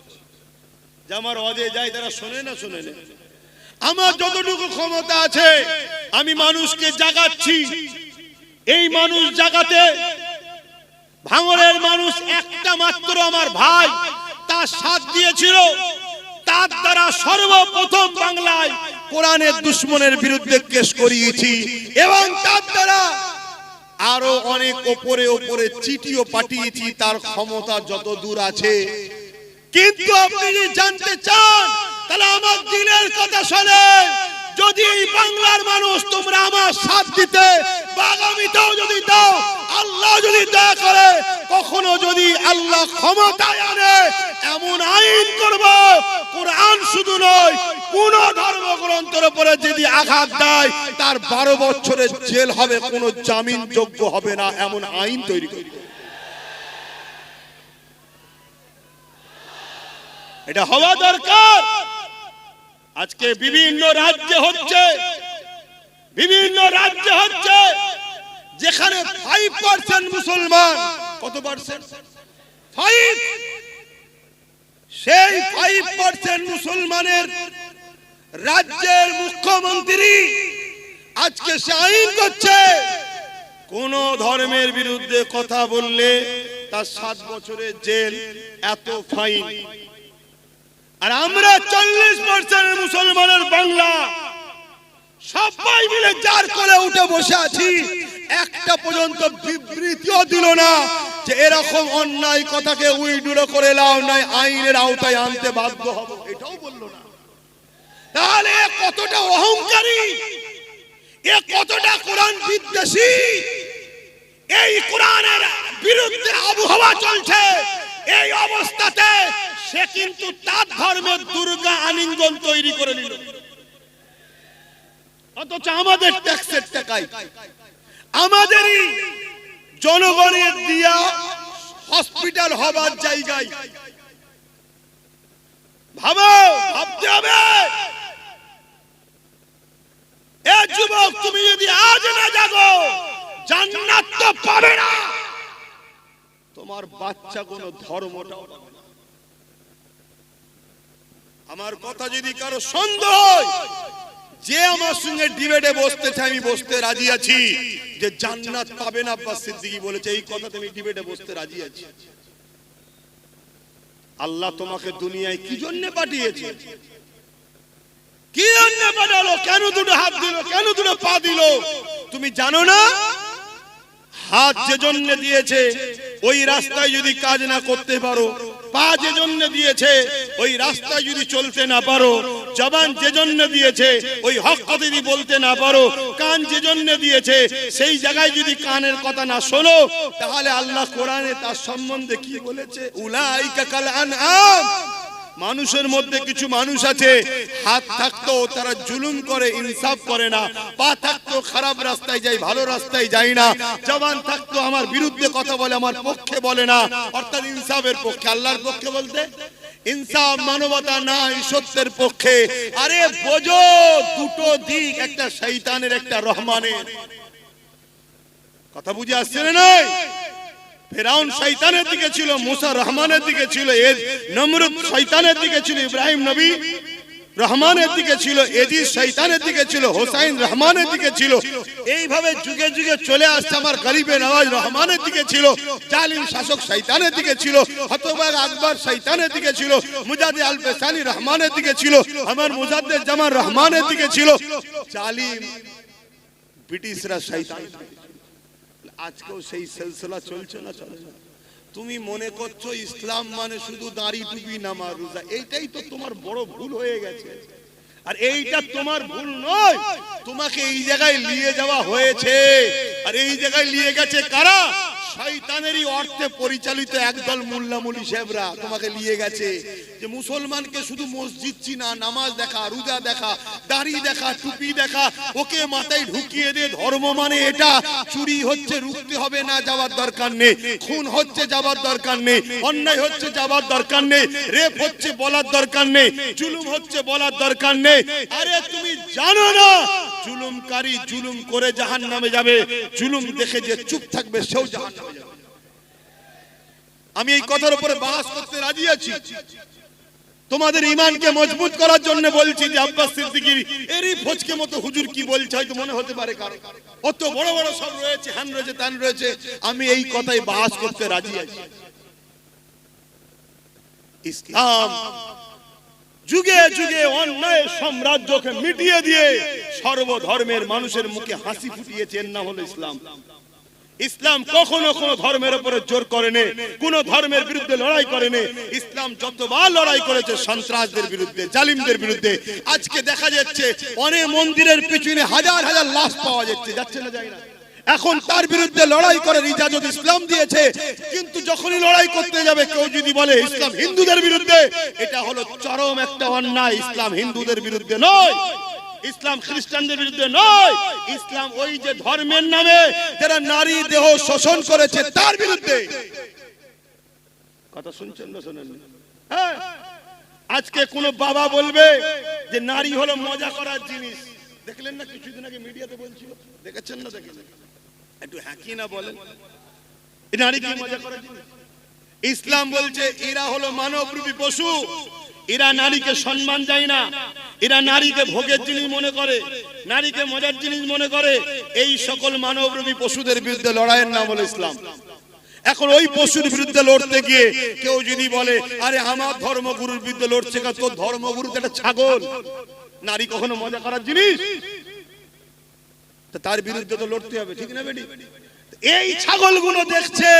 A: যে আমার অজে যায় তারা শোনে না, শোনে না। আমার যতটুকু ক্ষমতা আছে আমি মানুষকে জাগাচ্ছি। এই মানুষ জাগাতে ভাঙড়ের মানুষ একটা মাত্র আমার ভাই তার সাথ দিয়েছিল। তার দ্বারা সর্বপ্রথম বাংলায় কোরআনের দুশমনের বিরুদ্ধে কেস করিয়েছি, এবং তার দ্বারা আরো অনেক ওপরে ওপরে চিঠিও পাঠিয়েছি। তার ক্ষমতা যত দূর আছে। কিন্তু আপনি যদি জানতে চান তাহলে আমার দিনের কথা শোনেন। যদি এই বাংলার মানুষ তোমরা আমার সাথ দিতে বা আগামীতেও যদি দাও, আল্লাহ যদি দয়া করে, কখনো যদি আল্লাহ ক্ষমতায় আনে, এমন আইন করব, কোরআন শুধু নয় কোন ধর্মগ্রন্থের উপরে যদি আঘাত দেয় তার 12 বছরের জেল হবে, কোনো জামিন যোগ্য হবে না, এমন আইন তৈরি করব। এটা হওয়া দরকার। আজকে বিভিন্ন রাজ্যে হচ্ছে, বিভিন্ন রাজ্যে হচ্ছে যেখানে 5% মুসলমান। কত পার্সেন্ট? 5। সেই 5% মুসলমানের রাজ্যের মুখ্যমন্ত্রী আজকে সে আইন করছে, কোন ধর্মের বিরুদ্ধে কথা বললে তার 7 বছরের জেল, এত ফাইন। আর আমরা 40% মুসলমানের বাংলা সবাই মিলে যার করে উঠে বসে আছি, একটা পর্যন্ত বিবৃতিও দিল না যে এরকম অন্যায় কথাকে উইড্রো করে লাও, নাই আইনের আওতায় আনতে বাধ্য হব, এটাও বলল না। তাহলে কতটা অহংকারী, এ কতটা কোরআন বিদ্বেষী। এই কোরআনের বিরুদ্ধে আবহাওয়া চলছে, এই অবস্থাতে সে কিন্তু তার ধর্মের দুর্গা আলিঙ্গন তৈরি করে নিল। অথচ আমাদের ট্যাক্সের টাকায়, আমাদেরই জনগণের দিয়া হসপিটাল হবার জায়গায়, ভাবো, ভাবতে হবে। এ যুবক, তুমি যদি আজ না জাগো, জান্নাত তো পাবে না, তোমার বাচ্চা কোন ধর্মটাও পাবে না। আমার কথা যদি কারো সন্দেহ হয়, যে আমার সঙ্গে ডিবেটে বসতে চাই, আমি বসতে রাজি আছি। যে জান্নাত পাবে না, আব্বাস সিদ্দিকী বলেছে, এই কথাতে আমি ডিবেটে বসতে রাজি আছি। আল্লাহ তোমাকে দুনিয়ায় কি জন্য পাঠিয়েছে? কি জন্য পাঠালো? কেন দুটো হাত দিল? কেন দুটো পা দিল? তুমি জানো না? হাত যে জন্য দিয়েছে ওই রাস্তায় যদি কাজ না করতে পারো, পা যে জন্য দিয়েছে ওই রাস্তায় যদি চলতে না পারো, জবান যে জন্য দিয়েছে ওই হক কথা যদি বলতে না পারো, কান যে জন্য দিয়েছে সেই জায়গায় যদি কানের কথা না শোনো, তাহলে আল্লাহ কোরআনে তার সম্বন্ধে কি বলেছে? উলাইকা কাল আনআম। মানুষের মধ্যে কিছু মানুষ আছে, হাত থাকতো তারা জুলুম করে, ইনসাফ করে না, পা থাকতো খারাপ রাস্তায় যায়, ভালো রাস্তায় যায় না, জবান থাকতো আমার বিরুদ্ধে কথা বলে, আমার পক্ষে বলে না, অর্থাৎ ইনসাফের পক্ষে। আল্লাহর পক্ষে বলতে ইনসাফ, মানবতা নাই, সত্যের পক্ষে। আরে বোঝো, দুটো দিক, একটা শয়তানের একটা রহমানের। কথা বুঝে আসছে না? নয়, ফেরাউন শয়তানের দিকে ছিল, মুসা রহমানের দিকে ছিল, নমরুদ শয়তানের দিকে ছিল, ইব্রাহিম নবী রহমানের দিকে ছিল, এজিজ শয়তানের দিকে ছিল, হোসাইন রহমানের দিকে ছিল। এইভাবে যুগে যুগে চলে আসছে। আমার গরিবে নওয়াজ রহমানের দিকে ছিল, জালিম শাসক শয়তানের দিকে ছিল, হতবাগ আকবর শয়তানের দিকে ছিল, মুজাদ্দিদ আল বেসানি রহমানের দিকে ছিল, আমার মুজাদ্দিদ জামান রহমানের দিকে ছিল, জালিম ব্রিটিশরা শয়তান। আজকেও সেই সিলসিলা চলছে না? চলে না? তুমি মনে করছো ইসলাম মানে শুধু দাড়ি টুপি নামাজ রোজা, এইটাই তো তোমার বড় ভুল হয়ে গেছে। আর এইটা তোমার ভুল নয়, তোমাকে এই জায়গায় নিয়ে যাওয়া হয়েছে। আর এই জায়গায় নিয়ে গেছে কারা? শয়তানেরই অর্থে পরিচালিত একদল মোল্লা মুলি সাহেবরা তোমাকে নিয়ে গেছে, যে মুসলমানকে শুধু মসজিদ চিনা, নামাজ দেখা, রোজা দেখা, দাড়ি দেখা, টুপি দেখা, ওকে মাথায় ঢুকিয়ে দে ধর্ম মানে এটা। চুরি হচ্ছে রুখতে হবে না, যাওয়ার দরকার নেই। খুন হচ্ছে, যাওয়ার দরকার নেই। অন্যায় হচ্ছে, যাওয়ার দরকার নেই। রেপ হচ্ছে, বলার দরকার নেই। জুলুম হচ্ছে, বলার দরকার নেই। আরে তুমি জানো না জুলুমকারী জুলুম করে জাহান্নামে যাবে, জুলুম দেখে যে চুপ থাকবে সেও জাহান্নামে যাবে। আমি এই কথার উপরে বাস করতে রাজি আছি। তোমাদের ঈমানকে মজবুত করার জন্য বলছি যে আব্বাস সিদ্দিকীর এরই ফজকে মতো হুজুর কি বলছে হয়তো মনে হতে পারে কারো, অত বড় বড় সব রয়েছে, হ্যান রয়েছে, তান রয়েছে। আমি এই কথাই বাস করতে রাজি আছি। ইসলাম যুগে যুগে অন্যায় সাম্রাজ্যকে মিটিয়ে দিয়ে সর্বধর্মের মানুষের মুখে হাসি ফুটিয়েছে, এর নাম হলো ইসলাম। ইসলাম কখনো কোনো ধর্মের উপরে জোর করেনি, কোন ধর্মের বিরুদ্ধে লড়াই করেনি। ইসলাম যতবার লড়াই করেছে সন্ত্রাসদের বিরুদ্ধে, জালিমদের বিরুদ্ধে। আজকে দেখা যাচ্ছে অনেক মন্দিরের পিছনে হাজার হাজার লাশ পাওয়া যাচ্ছে, যাচ্ছে না যায় না? এখন তার বিরুদ্ধে লড়াই করার ইজাজত ইসলাম দিয়েছে। কিন্তু যখনই লড়াই করতে যাবে কেউ যদি বলে ইসলাম হিন্দুদের বিরুদ্ধে, এটা হলো চরম একটা অন্যায়। ইসলাম হিন্দুদের বিরুদ্ধে নয়, ইসলাম খ্রিস্টানদের বিরুদ্ধে নয়, ইসলাম ওই যে ধর্মের নামে যারা নারী দেহ শোষণ করেছে তার বিরুদ্ধে। কথা শুনছেন না শোনেন? হ্যাঁ, আজকে কোন বাবা বলবে যে নারী হলো মজা করার জিনিস। দেখলেন না কিছুদিন আগে মিডিয়াতে বলছিল, দেখেছেন না? দেখেছেন? একটু হ্যাঁ কি না বলেন, এই নারী কি মজা করার জিনিস? ইসলাম বলছে এরা হলো মানবরূপী পশু, এরা নারীকে সম্মান দেয় না, এরা নারীকে ভোগের জিনিস মনে করে, নারীকে মজার জিনিস মনে করে। এই সকল মানবরূপী পশুদের বিরুদ্ধে লড়াইয়ের নাম হলো ইসলাম। এখন ওই পশুর বিরুদ্ধে লড়তে গিয়ে কেউ যদি বলে আরে আমার ধর্মগুরুর বিরুদ্ধে লড়ছে, তোর ধর্মগুরু তো একটা ছাগল, নারী কখনো মজা করার জিনিস? তার বিরুদ্ধে তো লড়তে হবে, ঠিক না বেটি? এই ছাগলগুলো দেখছে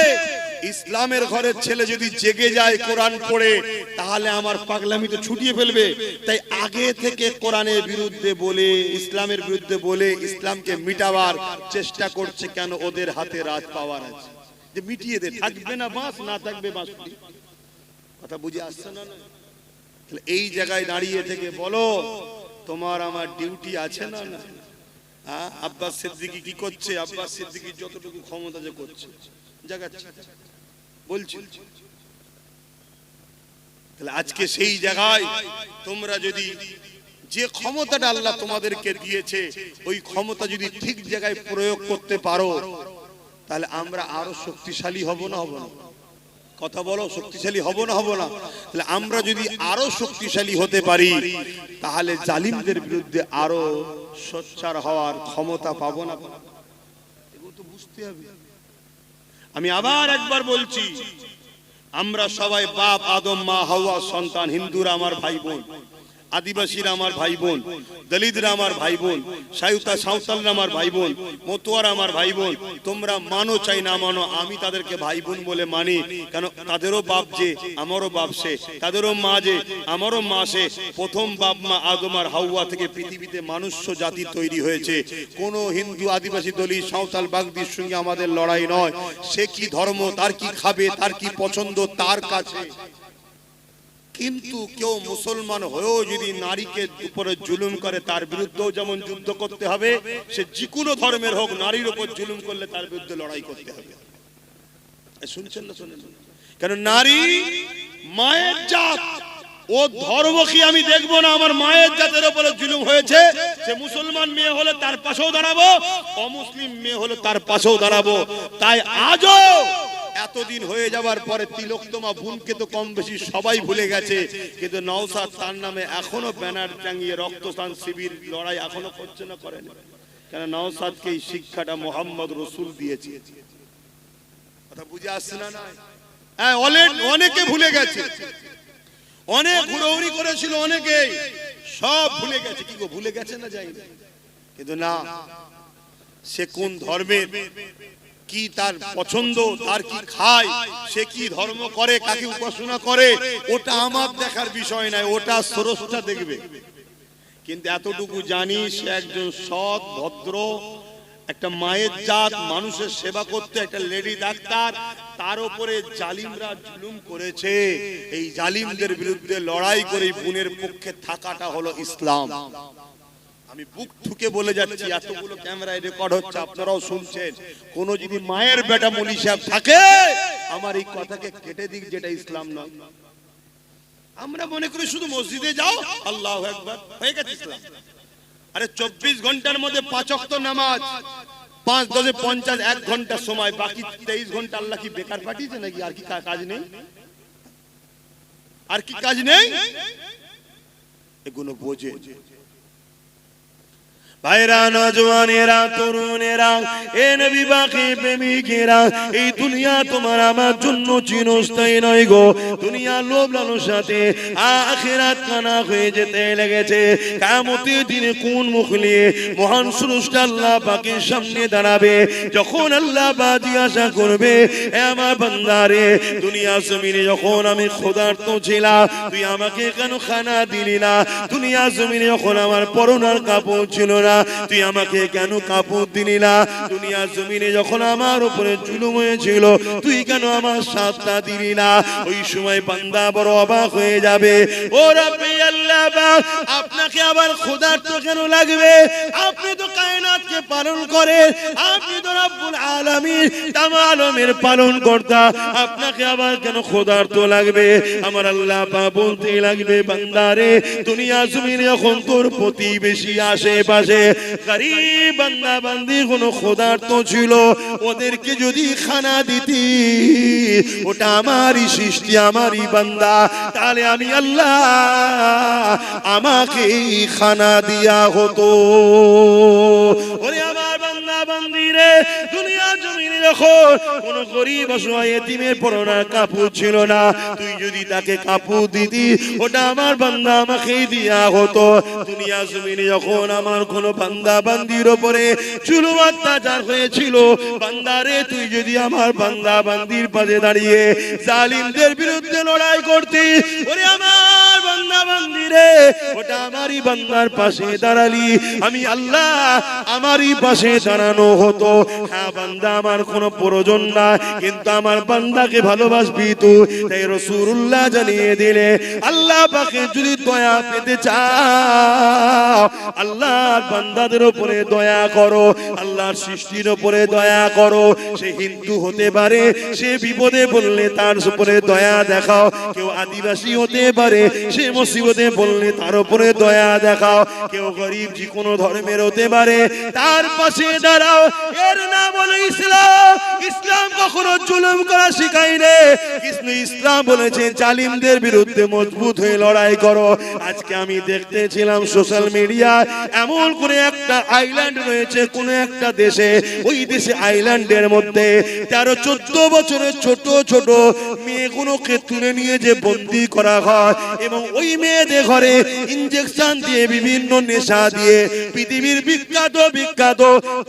A: ইসলামের ঘরের ছেলে যদি জেগে যায় কোরআন পড়ে, তাহলে আমার পাগলামি তো ছুটিয়ে ফেলবে। তাই আগে থেকে কোরআনের বিরুদ্ধে বলে, ইসলামের বিরুদ্ধে বলে ইসলামকে মিটাবার চেষ্টা করছে। কেন? ওদের হাতে রাজ পাওয়ার আছে, যে মিটিয়ে দে, থাকবে না বাঁশ, না থাকবে বাঁশ। কথা বুঝে আসছে না? এই জায়গায় দাঁড়িয়ে থেকে বলো তোমার আমার ডিউটি আছে না? না। আব্বাস সিদ্দিকী কি করছে? আব্বাস সিদ্দিকী যতটুকু ক্ষমতা যে করছে, জাগাচ্ছে, বলছি। তাহলে আজকে সেই জায়গায় তোমরা যদি যে ক্ষমতাটা আল্লাহ তোমাদেরকে দিয়েছে ওই ক্ষমতা যদি ঠিক জায়গায় প্রয়োগ করতে পারো, তাহলে আমরা আরো শক্তিশালী হব না? হব না? কথা বলো, শক্তিশালী হব না? হব না? তাহলে আমরা যদি আরো শক্তিশালী হতে পারি, তাহলে জালিমদের বিরুদ্ধে আরো সোচ্চার হওয়ার ক্ষমতা পাবো না? এগুলো তো বুঝতে হবে। আমি আবার একবার বলছি, আমরা সবাই বাপ আদম মা হাওয়া সন্তান, হিন্দুরা আমার ভাই বোন। আদিবাসীরা আমার ভাই বোন, দলিতরা আমার ভাই বোন, সাঁওতালরা আমার ভাই বোন, মতুয়ারা আমার ভাই বোন। তোমরা মানো চাই না মানো, আমি তাদেরকে ভাই বোন বলে মানি। কেন? তাদেরও বাপ যে, আমারও বাপ সে, তাদেরও মা যে, আমারও মা সে। প্রথম বাপ মা আদম আর হাওয়া থেকে পৃথিবীতে মানুষ্য জাতি তৈরি হয়েছে। কোনো হিন্দু, আদিবাসী, দলিত, সাঁওতাল, বাগদির সঙ্গে আমাদের লড়াই নয়। সে কি ধর্ম, তার কি খাবে, তার কি পছন্দ, তার কাছে। কিন্তু কেউ মুসলমান হয়েও যদি নারীকে উপরে জুলুম করে, তার বিরুদ্ধেও যেমন যুদ্ধ করতে হবে। সে যে কোনো ধর্মের হোক, নারীর উপর জুলুম করলে তার বিরুদ্ধে লড়াই করতে হবে। শুনছেন না? শুনেন। কেন? নারী মায়ের জাত, ও ধর্ম কি আমি দেখবো না? আমার মায়ের জাতের উপরে জুলুম হয়েছে, সে মুসলমান মেয়ে হলে তার পাশেও দাঁড়াবো, অমুসলিম মেয়ে হলে তার পাশেও দাঁড়াবো। তাই আজও এতদিন হয়ে যাবার পরে তিলোত্তমা বোনকে তো কম বেশি সবাই ভুলে গেছে, কিন্তু নওশাদ তার নামে এখনো ব্যানার টাঙিয়ে রক্তদান শিবির লড়াই এখনো করছে না? করেন। কেন? নওশাদকে এই শিক্ষাটা মোহাম্মদ রসুল দিয়েছে। কথা বুঝে আসছে না? হ্যাঁ, অনেকে ভুলে গেছে, অনেক ঘুরৌরি করেছিল, অনেকে সব ভুলে গেছে। কি গো, ভুলে গেছে না? যাই, কিন্তু না, সে কোন ধর্মের, কি তার পছন্দ, তার কি খায়, সে কি ধর্ম করে, কাকে উপাসনা করে, ওটা আমার দেখার বিষয় নয়, ওটা স্রষ্টা দেখবে। কিন্তু এতটুকু জানি, সে একজন সৎ, ভদ্র, একটা মায়ের জাত, মানুষের সেবা করতে, একটা লেডি ডাক্তার। তার উপরে জালিমরা জুলুম করেছে। এই জালিমদের বিরুদ্ধে লড়াই করে বোনের পক্ষে থাকাটা হলো ইসলাম। আমি বুক ঠুকে বলে যাচ্ছি, এতগুলো ক্যামেরায় রেকর্ড হচ্ছে, আপনারাও শুনছেন। কোন যদি মায়ের বেটা মলি সাহেব থাকে, আমার এই কথাকে কেটে দিক, যেটা ইসলাম নয়। আমরা মনে করি শুধু মসজিদে যাও, আল্লাহু আকবার, হয়ে গেছে ইসলাম। আরে 24 ঘন্টার মধ্যে 5 ওয়াক্ত নামাজ, 5 10 50, 1 ঘন্টা সময়, বাকি 23 ঘন্টা আল্লাহ কি বেকার পাঠিয়েছে নাকি? আর কি কাজ নেই? আর কি কাজ নেই? এগুলো বোঝে। ভাইরা, নজওয়ানেরা, তরুণেরা, এ নবী বাকি প্রেমিকেরা, এই দুনিয়া তোমার আমার জন্য চিরস্থায়ী নয় গো। দুনিয়া লোভ লালসাতে আখিরাত কানা হয়ে যেতে লেগেছে। কিয়ামতের দিনে কোন মুখ নিয়ে মহান স্রষ্টা আল্লাহ পাকের সামনে দাঁড়াবে? যখন আল্লাহ পাক জিজ্ঞাসা করবে, এ আমার বান্দারে, দুনিয়া জমিনে যখন আমি ক্ষুধার্ত ছিলাম, তুই আমাকে কেন খানা দিলি না? দুনিয়া জমিনে যখন আমার পরনার কাপড় ছিল না, তুই আমাকে কেন কাপড় দিলি না? দুনিয়া জমিনে যখন আমার উপরে জুলুম হয়েছিল, তুই কেন আমার সাথটা দিলি না? ওই সময় বান্দা বড় অবাক হয়ে যাবে। ও রব্বি আল্লাহ পাক, আপনাকে আবার ক্ষুধার্ত কেন লাগবে? আপনি তো কায়নাতকে পালন করেন, আপনি তো রব্বুল আলামিন, তাম আলমের পালন কর্তা, আপনাকে আবার কেন ক্ষুধার্ত লাগবে? আমার আল্লাহ পাক বলতে লাগবে, বান্দারে, দুনিয়া জমিনে যখন তোর প্রতিবেশী আশেপাশে গরীব বান্দা বান্দি কোন ক্ষুধার্ত ছিল, ওদেরকে যদি খানা দিতি, ওটা আমারই সৃষ্টি, আমারই বান্দা, তাহলে আমি আল্লাহ, আমাকে খানা দিয়া হতো। ওরে আমার বান্দা বান্দিরে, দুনিয়া জমিনে যখন কোন গরীব অসহায় এতিমের পরনার কাপড় ছিল না, তুই যদি তাকে কাপড় দিতি, ওটা আমার বান্দা, আমাকে দিয়া হতো। দুনিয়া জমিনে যখন আমার কোন বান্দা বান্দির উপরে জুলুম অত্যাচার হয়েছিল, বান্দারে, তুই যদি আমার বান্দা বান্দির পাশে দাঁড়িয়ে জালিমদের বিরুদ্ধে লড়াই করতি, ওরে আমার বান্দা বান্দিরে, ওটা আমারই বান্দার পাশে দাঁড়ালি, আমি আল্লাহ, আমারই পাশে দাঁড়ানো হতো। হ্যাঁ বান্দা, আমার কোনো প্রয়োজন না, কিন্তু আমার বান্দাকে ভালোবাসবি তুই। তাই রাসূলুল্লাহ জানিয়ে দিলে, আল্লাহ পাকে যদি দয়া পেতে চাও, আল্লাহর বান্দাদের উপরে দয়া করো, আল্লাহর সৃষ্টির উপরে দয়া করো। সে হিন্দু হতে পারে, সে বিপদে বললে তার উপরে দয়া দেখাও। কেউ আদিবাসী হতে পারে, সে মুসিবতে বললে তার উপরে দয়া দেখাও। কেউ গরিব যে কোনো ধর্মের হতে পারে, তার পাশে দাঁড়াও। এর নাম হলো ইসলাম। ইসলাম কখনো জুলুম করা শিখায় রে। ইসলাম বলেছে জালিমদের বিরুদ্ধে মজবুত হয়ে লড়াই করো। আজকে আমি দেখতেছিলাম সোশ্যাল মিডিয়া, এমন করে একটা আইল্যান্ড রয়েছে কোন একটা দেশে, ওই দেশে আইল্যান্ডের মধ্যে 13-14 বছরের ছোট ছোট মেয়েগুলোকে তুলে নিয়ে যে বন্দী করা হয়, এবং ওই মেয়েদের
B: ঘরে ইনজেকশন দিয়ে বিভিন্ন নেশা দিয়ে পৃথিবীর বিখ্যাত বিখ্যাত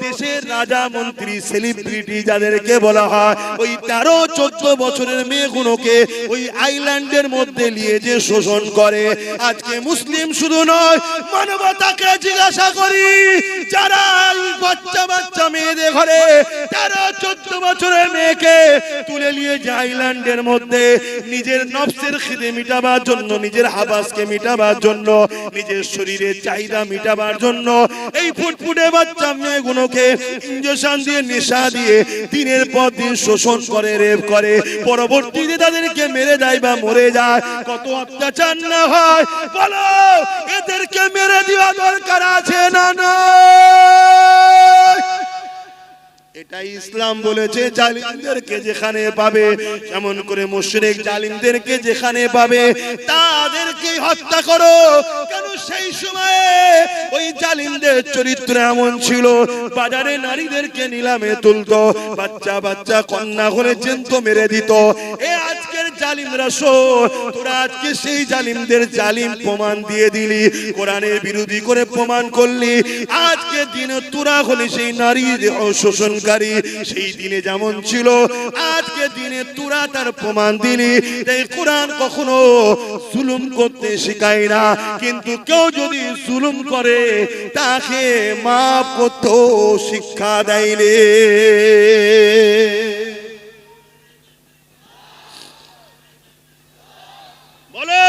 B: দেশের রাজা মন্ত্রী সেলিব্রিটি যাদেরকে বলা হয় ওই 13-14 বছরের মেয়েগুলোকে ওই আইল্যান্ডের মধ্যে নিয়ে যে শোষণ করে। আজকে মুসলিম শুধু নয়, মানবতাকে জিজ্ঞাসা করি, যারা বাচ্চা বাচ্চা মেয়েদের ঘরে 13-14 বছরের মেয়েকে তুলে নিয়ে যায় আইল্যান্ডের মধ্যে নিজের নফসের খিদে মিটাবার জন্য, নিজের হাবাসকে মিটাবার জন্য, নিজের শরীরের চাহিদা মিটাবার জন্য এই ফুটফুটে বাচ্চা মেয়েগুলোকে ইনজেকশন দিয়ে নেশা দিয়ে দিনের পর দিন শোষণ করে, রেপ করে, পরবর্তীতে তাদেরকে মেরে দেয় বা মরে যায়। কত অত্যাচার না হয় বলো, এদেরকে মেরে দেওয়া দরকার আছে না না? এটাই ইসলাম বলেছে, জালিমদেরকে যেখানে পাবে, যেমন করে মুশরিক জালিমদেরকে যেখানে পাবে তাদেরকে হত্যা করো। কেন সেই সময়ে ওই জালিমদের চরিত্র এমন ছিল, বাজারে নারীদেরকে নিলামে তুলতো, বাচ্চা বাচ্চা কন্যা হলে জ্যান্ত মেরে দিত। এ আজকের জালিমরা শোন, তোরা আজকে সেই জালিমদের জালিম প্রমাণ দিয়ে দিলি, কোরআনের বিরোধী করে প্রমাণ করলি। আজকে দিনে তোরা হলে সেই নারী শোষণ, সেই দিনে যেমন ছিল আজকে দিনে তোরা তার প্রমাণ দিলি। তাই কোরআন কখনো জুলুম করতে শেখায় না, কিন্তু কেউ যদি জুলুম করে তাকে মাফ করতে শিক্ষা দেয়নি। বলো,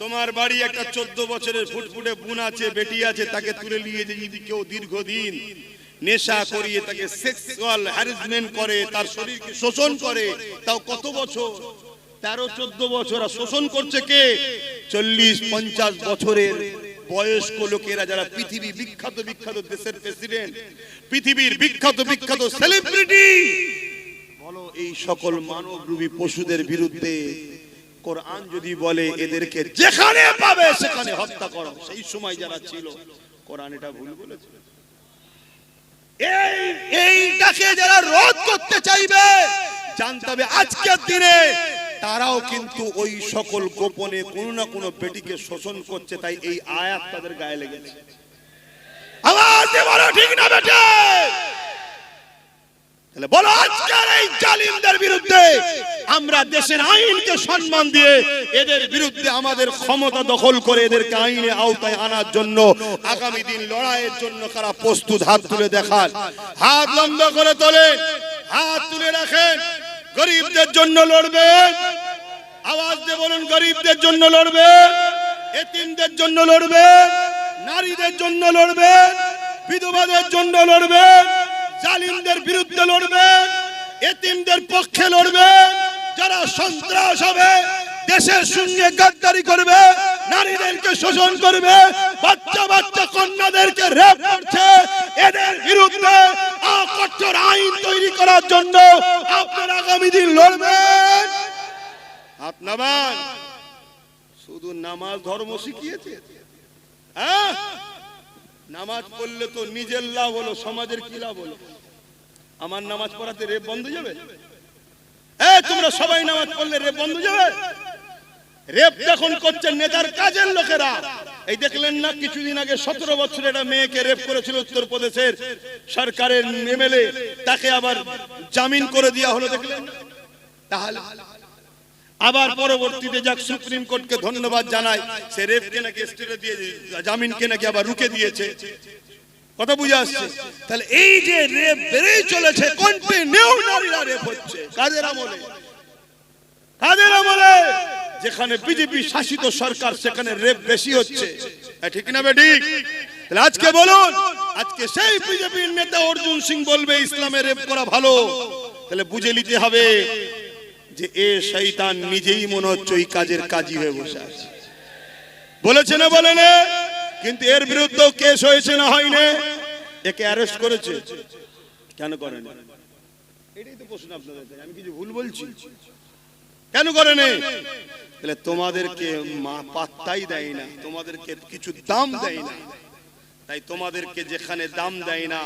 B: তোমার বাড়ি একটা 14 বছরের ফুটফুটে বোন আছে, বেটি আছে, তাকে তুলে নিয়ে যদি কেউ দীর্ঘদিন নেশা করিয়ে তাকে সেক্সুয়াল হ্যারাসমেন্ট করে, তার শরীরকে শোষণ করে, তাও কত বছর? 13-14 বছর। আর শোষণ করছে কে? 40-50 বছরের বয়স্ক লোকেরা, যারা পৃথিবী বিখ্যাত বিখ্যাত দেশের প্রেসিডেন্ট, পৃথিবীর বিখ্যাত বিখ্যাত সেলিব্রিটি। বলো, এই সকল মানবরূপী পশুদের বিরুদ্ধে কোরআন যদি বলে এদেরকে যেখানে পাবে সেখানে হত্যা করো, সেই সময় যারা ছিল কোরআন এটা ভুল বলেছে? এইটাকে যারা রোধ করতে চাইবে জানতে হবে আজকের দিনে তারাও কিন্তু ওই সকল গোপনে কোনো না কোনো বেটিকে শোষণ করছে। তাই এই আয়াত তাদের গায়ে লেগেছে। আওয়াজ দিয়ে বলো, ঠিক না বেটে? তাহলে বলো, আজকের এই জালিমদের বিরুদ্ধে আমরা দেশের আইনকে সম্মান দিয়ে এদের বিরুদ্ধে আমাদের ক্ষমতা দখল করে এদেরকে আইনের আওতায় আনার জন্য আগামী দিন লড়াইয়ের জন্য কারা প্রস্তুত? হাত তুলে দেখান, হাত লম্বা করে তোলেন, হাত তুলে রাখেন। গরিবদের জন্য লড়বেন, আওয়াজ দিয়ে বলুন, গরিবদের জন্য লড়বেন, এতিমদের জন্য লড়বেন, নারীদের জন্য লড়বেন, বিধবাদের জন্য লড়বেন, জালিমদের বিরুদ্ধে লড়বেন, এতিমদের পক্ষে লড়বেন। যারা সন্ত্রাস হবে, দেশের সঙ্গে গাদ্দারি করবে, নারীদেরকে শোষণ করবে, বাচ্চা বাচ্চা কন্যাদেরকে রেপ করছে, এদের বিরুদ্ধে কঠোর আইন তৈরি করার জন্য আপনারা আগামী দিন লড়বেন। আপনার শুধু নামাজ ধর্ম শিখিয়েছে? হ্যাঁ, নামাজ পড়লে তো নিজের লাভ হলো, সমাজের কি লাভ হলো? আমার নামাজ পড়াতে রেপ বন্ধ যাবে? তোমরা সবাই নামাজ পড়লে রেপ বন্ধ যাবে? রেপ যখন করছেন নেতার কাজের লোকেরা, এই দেখলেন না কিছুদিন আগে 17 বছরের একটা মেয়েকে রেপ করেছিল উত্তরপ্রদেশের সরকারের এমএলএ, তাকে আবার জামিন করে দেওয়া হলো, দেখলেন? তাহলে আবার পরবর্তীতে যাক সুপ্রিম কোর্টকে ধন্যবাদ জানায়, সে রেপকে নাকি স্টেটে দিয়ে জামিনকে নাকি আবার রুকে দিয়েছে। কথা বুঝে আসছে? তাহলে এই যে রেপ বেড়েই চলেছে, কন্টিনিউ নারীরা রেপ হচ্ছে। কাদের আমলে? কাদের আমলে? যেখানে বিজেপি শাসিত সরকার সেখানে রেপ বেশি হচ্ছে। ঠিক না বেঠিক? তাহলে আজকে বলুন, আজকে সেই বিজেপির নেতা অর্জুন সিং বলবে ইসলামে রেপ করা ভালো, তাহলে বুঝে নিতে হবে যে এ শয়তান নিজেই মনে হচ্ছে ওই কাজের কাজী হয়ে বসে আছে। বলেছে না বলে না? কিন্তু এর বিরুদ্ধে কেস হয়েছে না হয়নি? একে অ্যারেস্ট করেছে, কেন করেন? এটাই তো প্রশ্ন আপনাদের। আমি কিছু ভুল বলছি? কেন করেন? তাহলে তোমাদেরকে পাত্তাই দেয় না, তোমাদেরকে কিছু দাম দেয় না। তাই তোমাদেরকে যেখানে দাম দেয় না,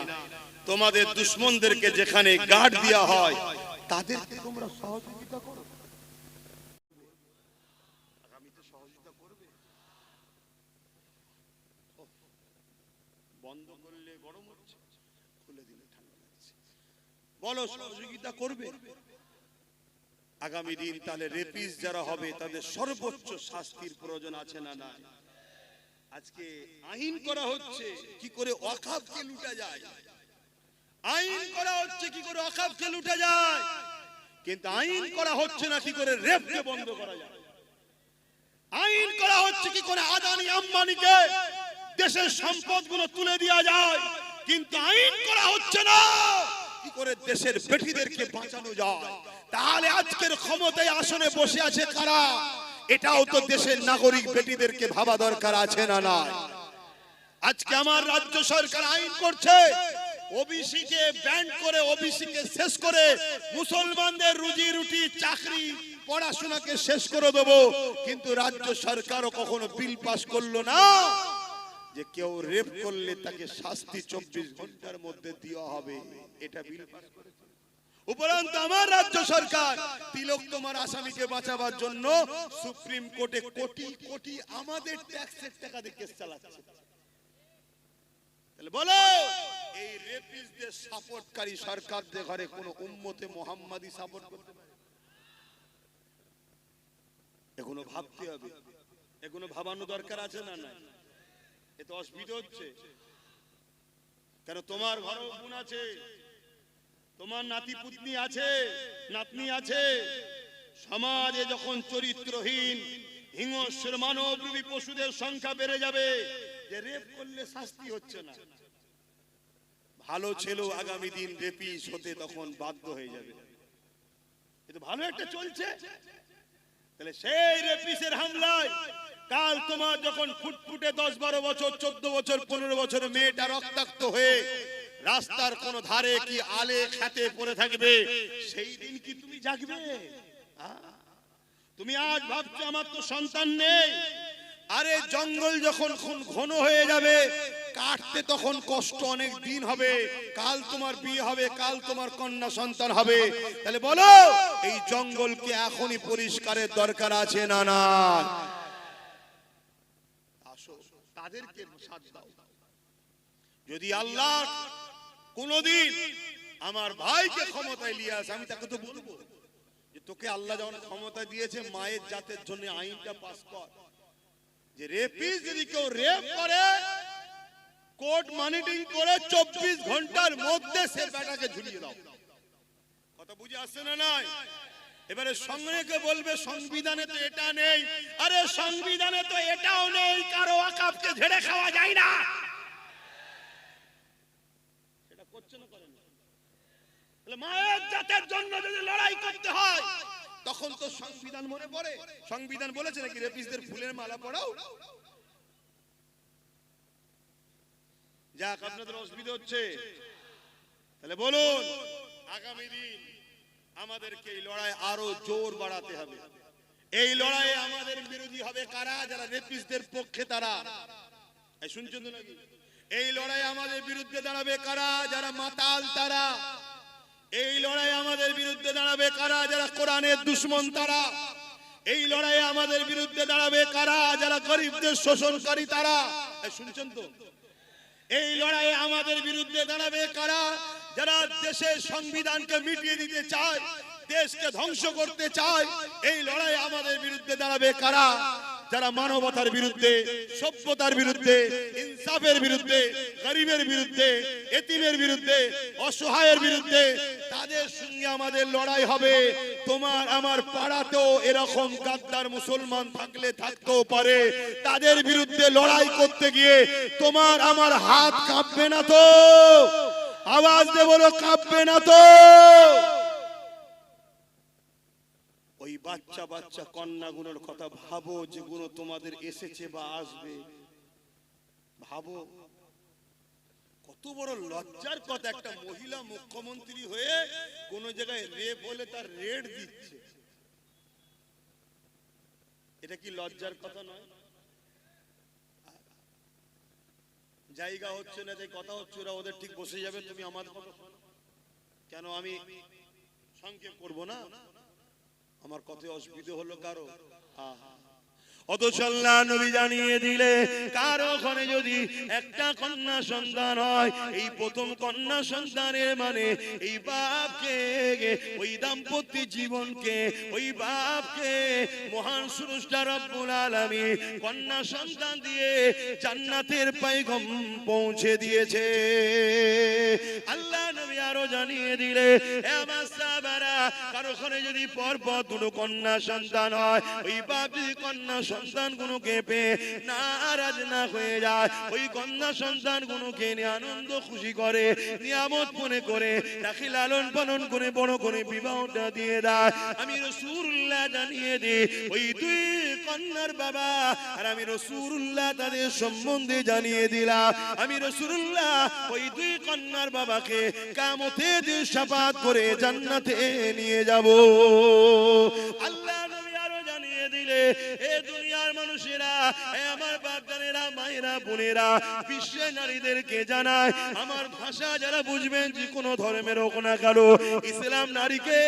B: তোমাদের দুশ্মনদেরকে যেখানে গার্ড দেওয়া হয়, তাদেরকে তোমরা সহযোগিতা করো। আগামীতে সহযোগিতা করবে?
A: বন্ধ করলে গরম হচ্ছে, খুলে দিলে ঠান্ডা লাগছে। বলো সহযোগিতা করবে? আগামী দিন তাহলে রেপিস যারা হবে তাদের সর্বোচ্চ শাস্তির প্রয়োজন আছে না নাই? আজকে আইন করা হচ্ছে কি করে ওয়াকফকে লুটা যায়, আইন করা হচ্ছে কি করে ওয়াকফকে লুটা যায়, কিন্তু আইন করা হচ্ছে না কি করে রেপকে বন্ধ করা যায়। আইন করা হচ্ছে কি করে আদানি আম্বানিকে দেশের সম্পদগুলো তুলে দেওয়া যায়, কিন্তু আইন করা হচ্ছে না কি করে দেশের বেটিদেরকে বাঁচানো যায়। তাহলে আজকের ক্ষমতায় আসনে বসে আছে কারা? এটাও তো দেশের নাগরিক বেটিদেরকে ভাবা দরকার আছে না নাই? আজকে আমার রাজ্য সরকার আইন করছে ওবিসি কে ব্যান করে, ওবিসি কে শেষ করে মুসলমানদের রুজি রুটি চাকরি পড়াশোনাকে শেষ করে দেব, কিন্তু রাজ্য সরকারও কখনো বিল পাস করলো না যে কেউ রেপ করলে তাকে শাস্তি 24 ঘন্টার মধ্যে দেওয়া হবে। এটা বিল পাস করেছে। উপরন্ত আমার রাজ্য সরকার তিলক তোমার আসামিকে বাঁচাবার জন্য সুপ্রিম কোর্টে কোটি কোটি আমাদের ট্যাক্সের টাকা দিয়ে কেস চালাচ্ছে। তাহলে বলো এই রেপিস্টদের সাপোর্টকারী সরকারদের ঘরে কোন উম্মতে মুহাম্মাদি সাপোর্ট করতে পারে? এগুলো ভাবতে হবে, এগুলো ভাবানো দরকার আছে না নাই? এত অসুবিধা হচ্ছে কেন? তোমার ঘরেও বোন আছে, তোমার নাতি পুতনি আছে, নাতনি আছে। সমাজে যখন চরিত্রহীন হিংস্র মানবরূপী পশুদের সংখ্যা বেড়ে যাবে, যে রেপ করলে শাস্তি হচ্ছে না, ভালো ছিল আগামী দিন রেপিস হতে তখন বাধ্য হয়ে যাবে। এটা ভালো একটা চলছে, তাহলে সেই রেপিসের হামলায় কাল তোমার যখন ফুটফুটে 10-12 বছর 14 বছর 15 বছরের মেয়েটা রক্তাক্ত হয়ে রাস্তার কোন ধারে কি আলে খেতে পড়ে থাকবে, সেই দিন কি তুমি জাগবে? তুমি আজ ভাবছো আমার তো সন্তান নেই, আরে জঙ্গল যখন ঘন হয়ে যাবে কাটতে তখন কষ্ট অনেক দিন হবে, কাল তোমার বিয়ে হবে, কাল তোমার কন্যা সন্তান হবে। তাহলে বলো এই জঙ্গলকে এখনই পরিষ্কারের দরকার আছে না না? আসো তাদেরকে সাথ দাও। যদি আল্লাহ কোনদিন আমার ভাইকে ক্ষমতায় নিয়ে আসে, আমি তাকে তো বলবো যে তোকে আল্লাহ যখন ক্ষমতা দিয়েছে মায়ের জাতের জন্য আইনটা পাস কর, যে রেপিস যদি কেউ রেপ করে কোর্ট মনিটরিং করে 24 ঘন্টার মধ্যে সে বেটাকে ঝুলিয়ে দাও। কথা বুঝে আসছে না নাই? এবারে সঙ্গে বলবে সংবিধানে তো এটা নেই, আরে সংবিধানে তো এটাও নেই কারো ওয়াকফকে ঝেড়ে খাওয়া যায় না। সেটা করছে না, করেন না। তাহলে মায়ের জাতের জন্য যদি লড়াই করতে হয় তখন তো সংবিধান মনে পড়ে। সংবিধান বলেছে নাকি রেপিসদের ফুলের মালা পরাও? যাক, আপনাদের অসুবিধা হচ্ছে, তাহলে বলুন আগামী দিন আমাদেরকে এই লড়াই আরো জোর বাড়াতে হবে। এই লড়াইয়ে আমাদের বিরোধী হবে কারা? যারা রেপিস্টদের পক্ষে তারা। শুনছেন তো নাকি? এই লড়াই আমাদের বিরুদ্ধে দাঁড়াবে কারা? যারা মাতাল তারা। এই লড়াই আমাদের বিরুদ্ধে দাঁড়াবে কারা? যারা কোরআনের দুশমন তারা। এই লড়াই আমাদের বিরুদ্ধে দাঁড়াবে কারা? যারা গরিবদের শোষণকারী তারা। শুনছেন তো? এই লড়াই আমাদের বিরুদ্ধে দাঁড়াবে কারা? যারা দেশের সংবিধানকে মিটিয়ে দিতে চায়, দেশকে ধ্বংস করতে চায়। এই লড়াই আমাদের বিরুদ্ধে দাঁড়াবে কারা? যারা মানবতার বিরুদ্ধে, সভ্যতার বিরুদ্ধে, ইনসাফের বিরুদ্ধে, গরিবের বিরুদ্ধে, এতিমের বিরুদ্ধে, অসহায়ের বিরুদ্ধে। তাদের সঙ্গে আমাদের লড়াই হবে। তোমার আমার পাড়াতেও এরকম গাদ্দার মুসলমান থাকলে থাকতেও পারে। তাদের বিরুদ্ধে লড়াই করতে গিয়ে তোমার আমার হাত কাঁপবে না তো? আওয়াজ দিয়ে বলো, কাঁপবে না তো? ওই বাচ্চা বাচ্চা কন্যাগুলোর কথা ভাবো, যেগুলো তোমাদের এসেছে বা আসবে। ভাবো কত বড় লজ্জার কথা, একটা মহিলা মুখ্যমন্ত্রী হয়ে কোন জায়গায় রেপ হলে তার রেড দিচ্ছে। এটা কি লজ্জার কথা নয়? জায়গা হচ্ছে না, যে কথা হচ্ছে, ওরা ওদের ঠিক বসে যাবে, তুমি আমার কথা শোনো। কেন আমি সংক্ষেপ করব না? আমার কথায় অসুবিধা হলো কারো?
B: অথচ আল্লাহ নবী জানিয়ে দিলে কারো ঘরে যদি একটা কন্যা সন্তান হয়, এই প্রথম কন্যা সন্তানের মানে এই বাপকে, ওই দাম্পত্য জীবনকে, ওই বাপকে মহান স্রষ্টা রব্বুল আলামিন কন্যা সন্তান দিয়ে জান্নাতের পয়গাম পৌঁছে দিয়েছে। আল্লাহ নবী আরো জানিয়ে দিলে হে আমার সাহাবারা, কারো ঘরে যদি পরপর দুটো কন্যা সন্তান হয়, ওই বাপ যদি কন্যা সন্তান গুলোকে পেয়ে নারাজ না হয়ে যায়, ওই কন্যা সন্তান গুলোকে নিয়ে আনন্দ খুশি করে, নিয়ামত মনে করে রাখি, লালন পালন করে বড় করে বিবাহটা দিয়ে দেয়। আমি রাসূলুল্লাহ জানিয়ে দিই, ওই দুই কন্যার বাবা আর আমি রাসূলুল্লাহ তাদের সম্বন্ধে জানিয়ে দিলাম, আমি রাসূলুল্লাহ ওই দুই কন্যার বাবাকে কিয়ামতের দিন শাফাআত করে জান্নাতে নিয়ে যাব। আল্লাহ নবী আরো জানিয়ে দিলে এ দুনিয়ার মানুষেরা, এ আমার বাপজানেরা, মায়েরা, বোনেরা, বিশ্বের নারীদেরকে জানায়, আমার ভাষা যারা বুঝবেন যে কোনো ধর্মের হোক না কেন, ইসলাম নারীকে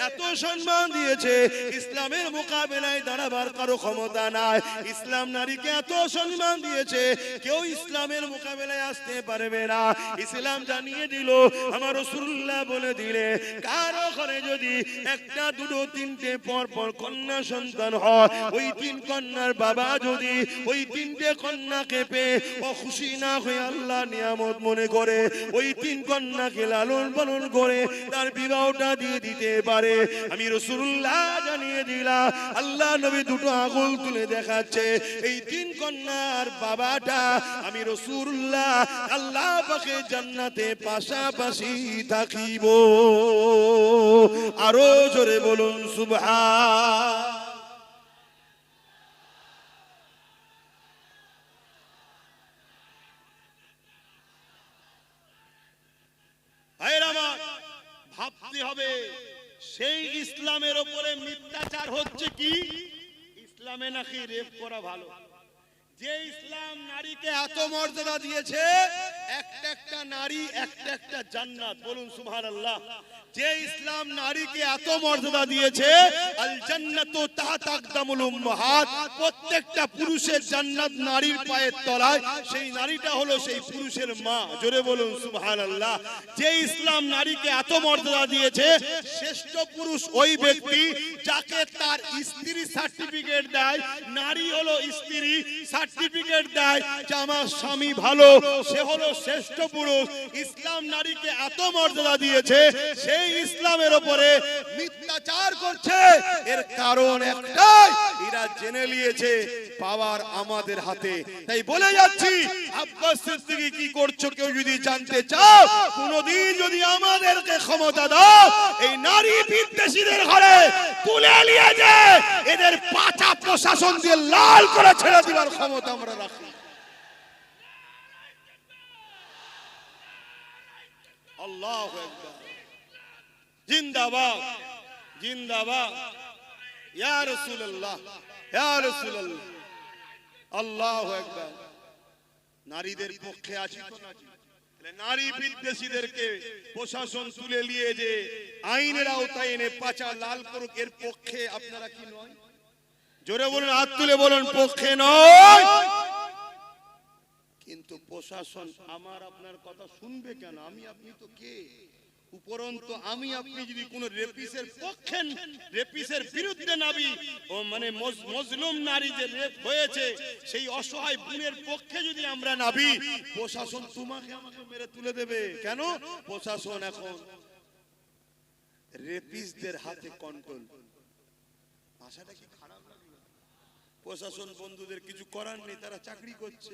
B: এত সম্মান দিয়েছে, ইসলামের মোকাবেলায় দাঁড়াবার কারো ক্ষমতা নাই। ইসলাম নারীকে এত সম্মান দিয়েছে, কেউ ইসলামের মোকাবেলায় আসতে পারবে না। ইসলাম জানিয়ে দিল, আমার রাসূলুল্লাহ বলে দিলে কারো ঘরে যদি একটা, দুটো, তিনটে পর পর কন্যা সন্তান হয়, ওই তিন কন্যার বাবা যদি ওই তিনটে কন্যাকে পেয়ে ও খুশি না হয়ে আল্লাহ নিয়ামত মনে করে ওই তিন কন্যাকে লালন পালন করে তার বিবাহটা দিয়ে দিতে পারে, আমি রাসূলুল্লাহ জানিয়ে দিলাম, আল্লাহ নবী দুটো আঙুল তুলে দেখাচ্ছে, এই তিন কন্যার বাবাটা আমি রাসূলুল্লাহ আল্লাহ পাকে জান্নাতে পাশাপাশি থাকিব। আরো জোরে বলুন সুবহান। ভাবতে হবে সেই ইসলামের উপরে মিথ্যাচার হচ্ছে কি? ইসলামে নাকি রেপ করা ভালো। যে ইসলাম নারীকে এত মর্যাদা দিয়েছে, একটা একটা নারী একটা একটা জান্নাত, বলুন সুবহানাল্লাহ। যে ইসলাম নারীকে এত মর্যাদা দিয়েছে, আল জান্নাতু তাহতা আকদামুল উম্মাহাত, প্রত্যেকটা পুরুষের জান্নাত নারীর পায়ের তলায়, সেই নারীটা হলো সেই পুরুষের মা, জোরে বলুন সুবহানাল্লাহ। যে ইসলাম নারীকে এত মর্যাদা দিয়েছে, শ্রেষ্ঠ পুরুষ ওই ব্যক্তি যাকে তার স্ত্রী সার্টিফিকেট দেয়, নারী হলো স্ত্রী সার্টিফিকেট দেয় যে আমার স্বামী ভালো, সে হলো শ্রেষ্ঠ পুরুষ। ইসলাম নারীকে এত মর্যাদা দিয়েছে, সেই ইসলামের উপরে মিথ্যাচার করছে, এর কারণ একটাই, এরা জেনে নিয়েছে পাওয়ার আমাদের হাতে। তাই বলে যাচ্ছি, আব্বাস সিদ্দিকী কি করছো কেউ যদি জানতে চাও, কোনদিন যদি আমাদেরকে ক্ষমতা দাও, এই নারী বিদ্বেষীদের ঘরে তুলে নিয়ে যে এদের পাঁচা প্রশাসন দিয়ে লাল করে ছেড়ে দেওয়ার ক্ষমতা আমরা রাখি। আল্লাহু আকবার, জিন্দাবাদ জিন্দাবাদ, ইয়া রাসূলুল্লাহ ইয়া রাসূলুল্লাহ, আল্লাহু আকবার। নারীদের পক্ষে আছি তো নাকি? নারী বিদ্বেষীদেরকে প্রশাসন তুলে নিয়ে যে আইনের আওতায় এনে পাঁচা লাল করুক, এর পক্ষে আপনারা কি নয়? জোরে বলুন, হাত তুলে বলুন, পক্ষে নয়। কিন্তু প্রশাসন আমার আপনার কথা শুনবে কেন? আমি আপনি তো কে? উপরন্তু আমি আপনি যদি কোন রেপিসের পক্ষে, রেপিসের বিরুদ্ধে নাবি, ও মানে মজলুম নারী যে রেপ হয়েছে, সেই অসহায় বোনের পক্ষে যদি আমরা নাবি, প্রশাসন তোমাকে আমাকে মেরে তুলে দেবে। কেন? প্রশাসন এখন রেপিসদের হাতে কন্ট্রোল। ভাষাটা কি খারাপ লাগলো? প্রশাসন বন্ধুদের কিছু করার নেই, তারা চাকরি করছে,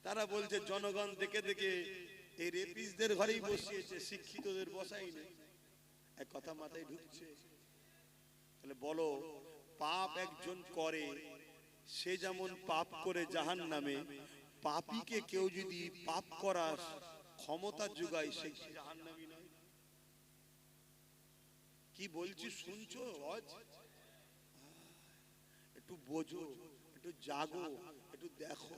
B: তারা বলছে জনগণ দেখে দেখে এই রেপিসদের ঘরেই বসিয়েছে, শিক্ষিতদের বসাই নেই। এক কথা মাথায় ঢুকছে? তাহলে বলো, পাপ একজন করে, সে যেমন পাপ করে জাহান্নামে, পাপীকে কেউ যদি পাপ করার ক্ষমতা যোগায়, সে জাহান্নামী নয়? কি বলছি শুনছো? একটু বোঝো, একটু জাগো, একটু দেখো।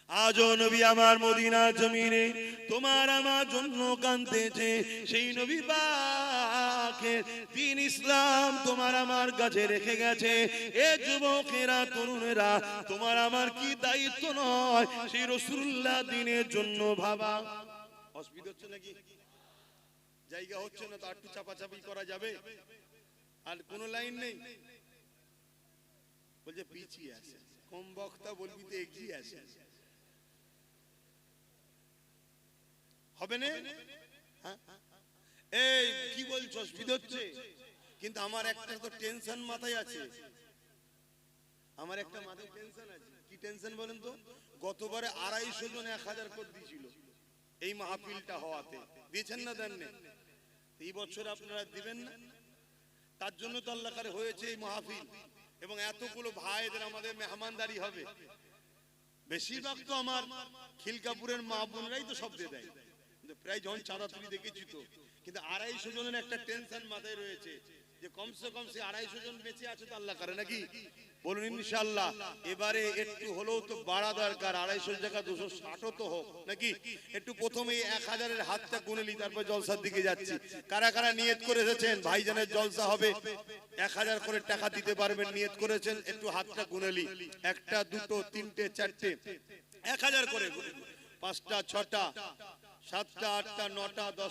B: আজও নবী আমার মদিনার জমিনে তোমার আমার জন্য কাঁদতেছে। সেই নবী পাক হকের দিন ইসলাম তোমার আমার কাছে রেখে গেছে। এ যুবকেরা, তরুণেরা, তোমার আমার কি দায়িত্ব নয় সেই রাসূলুল্লাহ দিনের জন্য ভাবা? অসুবিধা হচ্ছে নাকি? জায়গা হচ্ছে না তো একটু চাপাচাপি করা যাবে? আর কোন লাইন নেই? বলছে পিছিয়ে আছে, কম বক্তা বলবি তো এগিয়ে আছে, হবে না? হ্যাঁ, এই কি বলছো? অসুবিধা হচ্ছে? কিন্তু আমার একটা তো টেনশন মাথায় আছে, আমার একটা মাথায় টেনশন আছে। কি টেনশন বলেন তো? গতবারে 250 জন 1000 করে দিয়েছিল এই মাহফিলটা হওয়াতে, দিয়েছেন না দেন না? এই বছর আপনারা দিবেন না? তার জন্য তো আল্লাহ করে হয়েছে এই মাহফিল, এবং এতগুলো ভাইদের আমাদের মেহমানদারি হবে। বেশিরভাগ তো আমার খিলকাপুরের মা বোনরাই তো সব দিয়ে দেয়, কিন্তু প্রায় যখন চাঁদা তুলি দেখেছি তো। কিন্তু 250 জনের একটা টেনশন মাথায় রয়েছে যে কমসে কম সে 250 জন বেঁচে আছে তো আল্লাহ করে নাকি? বলুন ইনশাআল্লাহ। এবারে একটু হলেও তো বাড়া দরকার, 250 জায়গা 260 তো হোক নাকি? একটু প্রথমে 1000-এর হাতটা গুনে নি, তারপর জলসার দিকে যাচ্ছি। কারা কারা নিয়ত করে এসেছেন ভাইজানের জলসা হবে, 1000 করে টাকা দিতে পারবেন, নিয়ত করেছেন? একটু হাতটা গুনে নি। 1টা 2টো 3টে 4টে 1000 করে, 5টা 6টা 7টা 8টা 9টা 10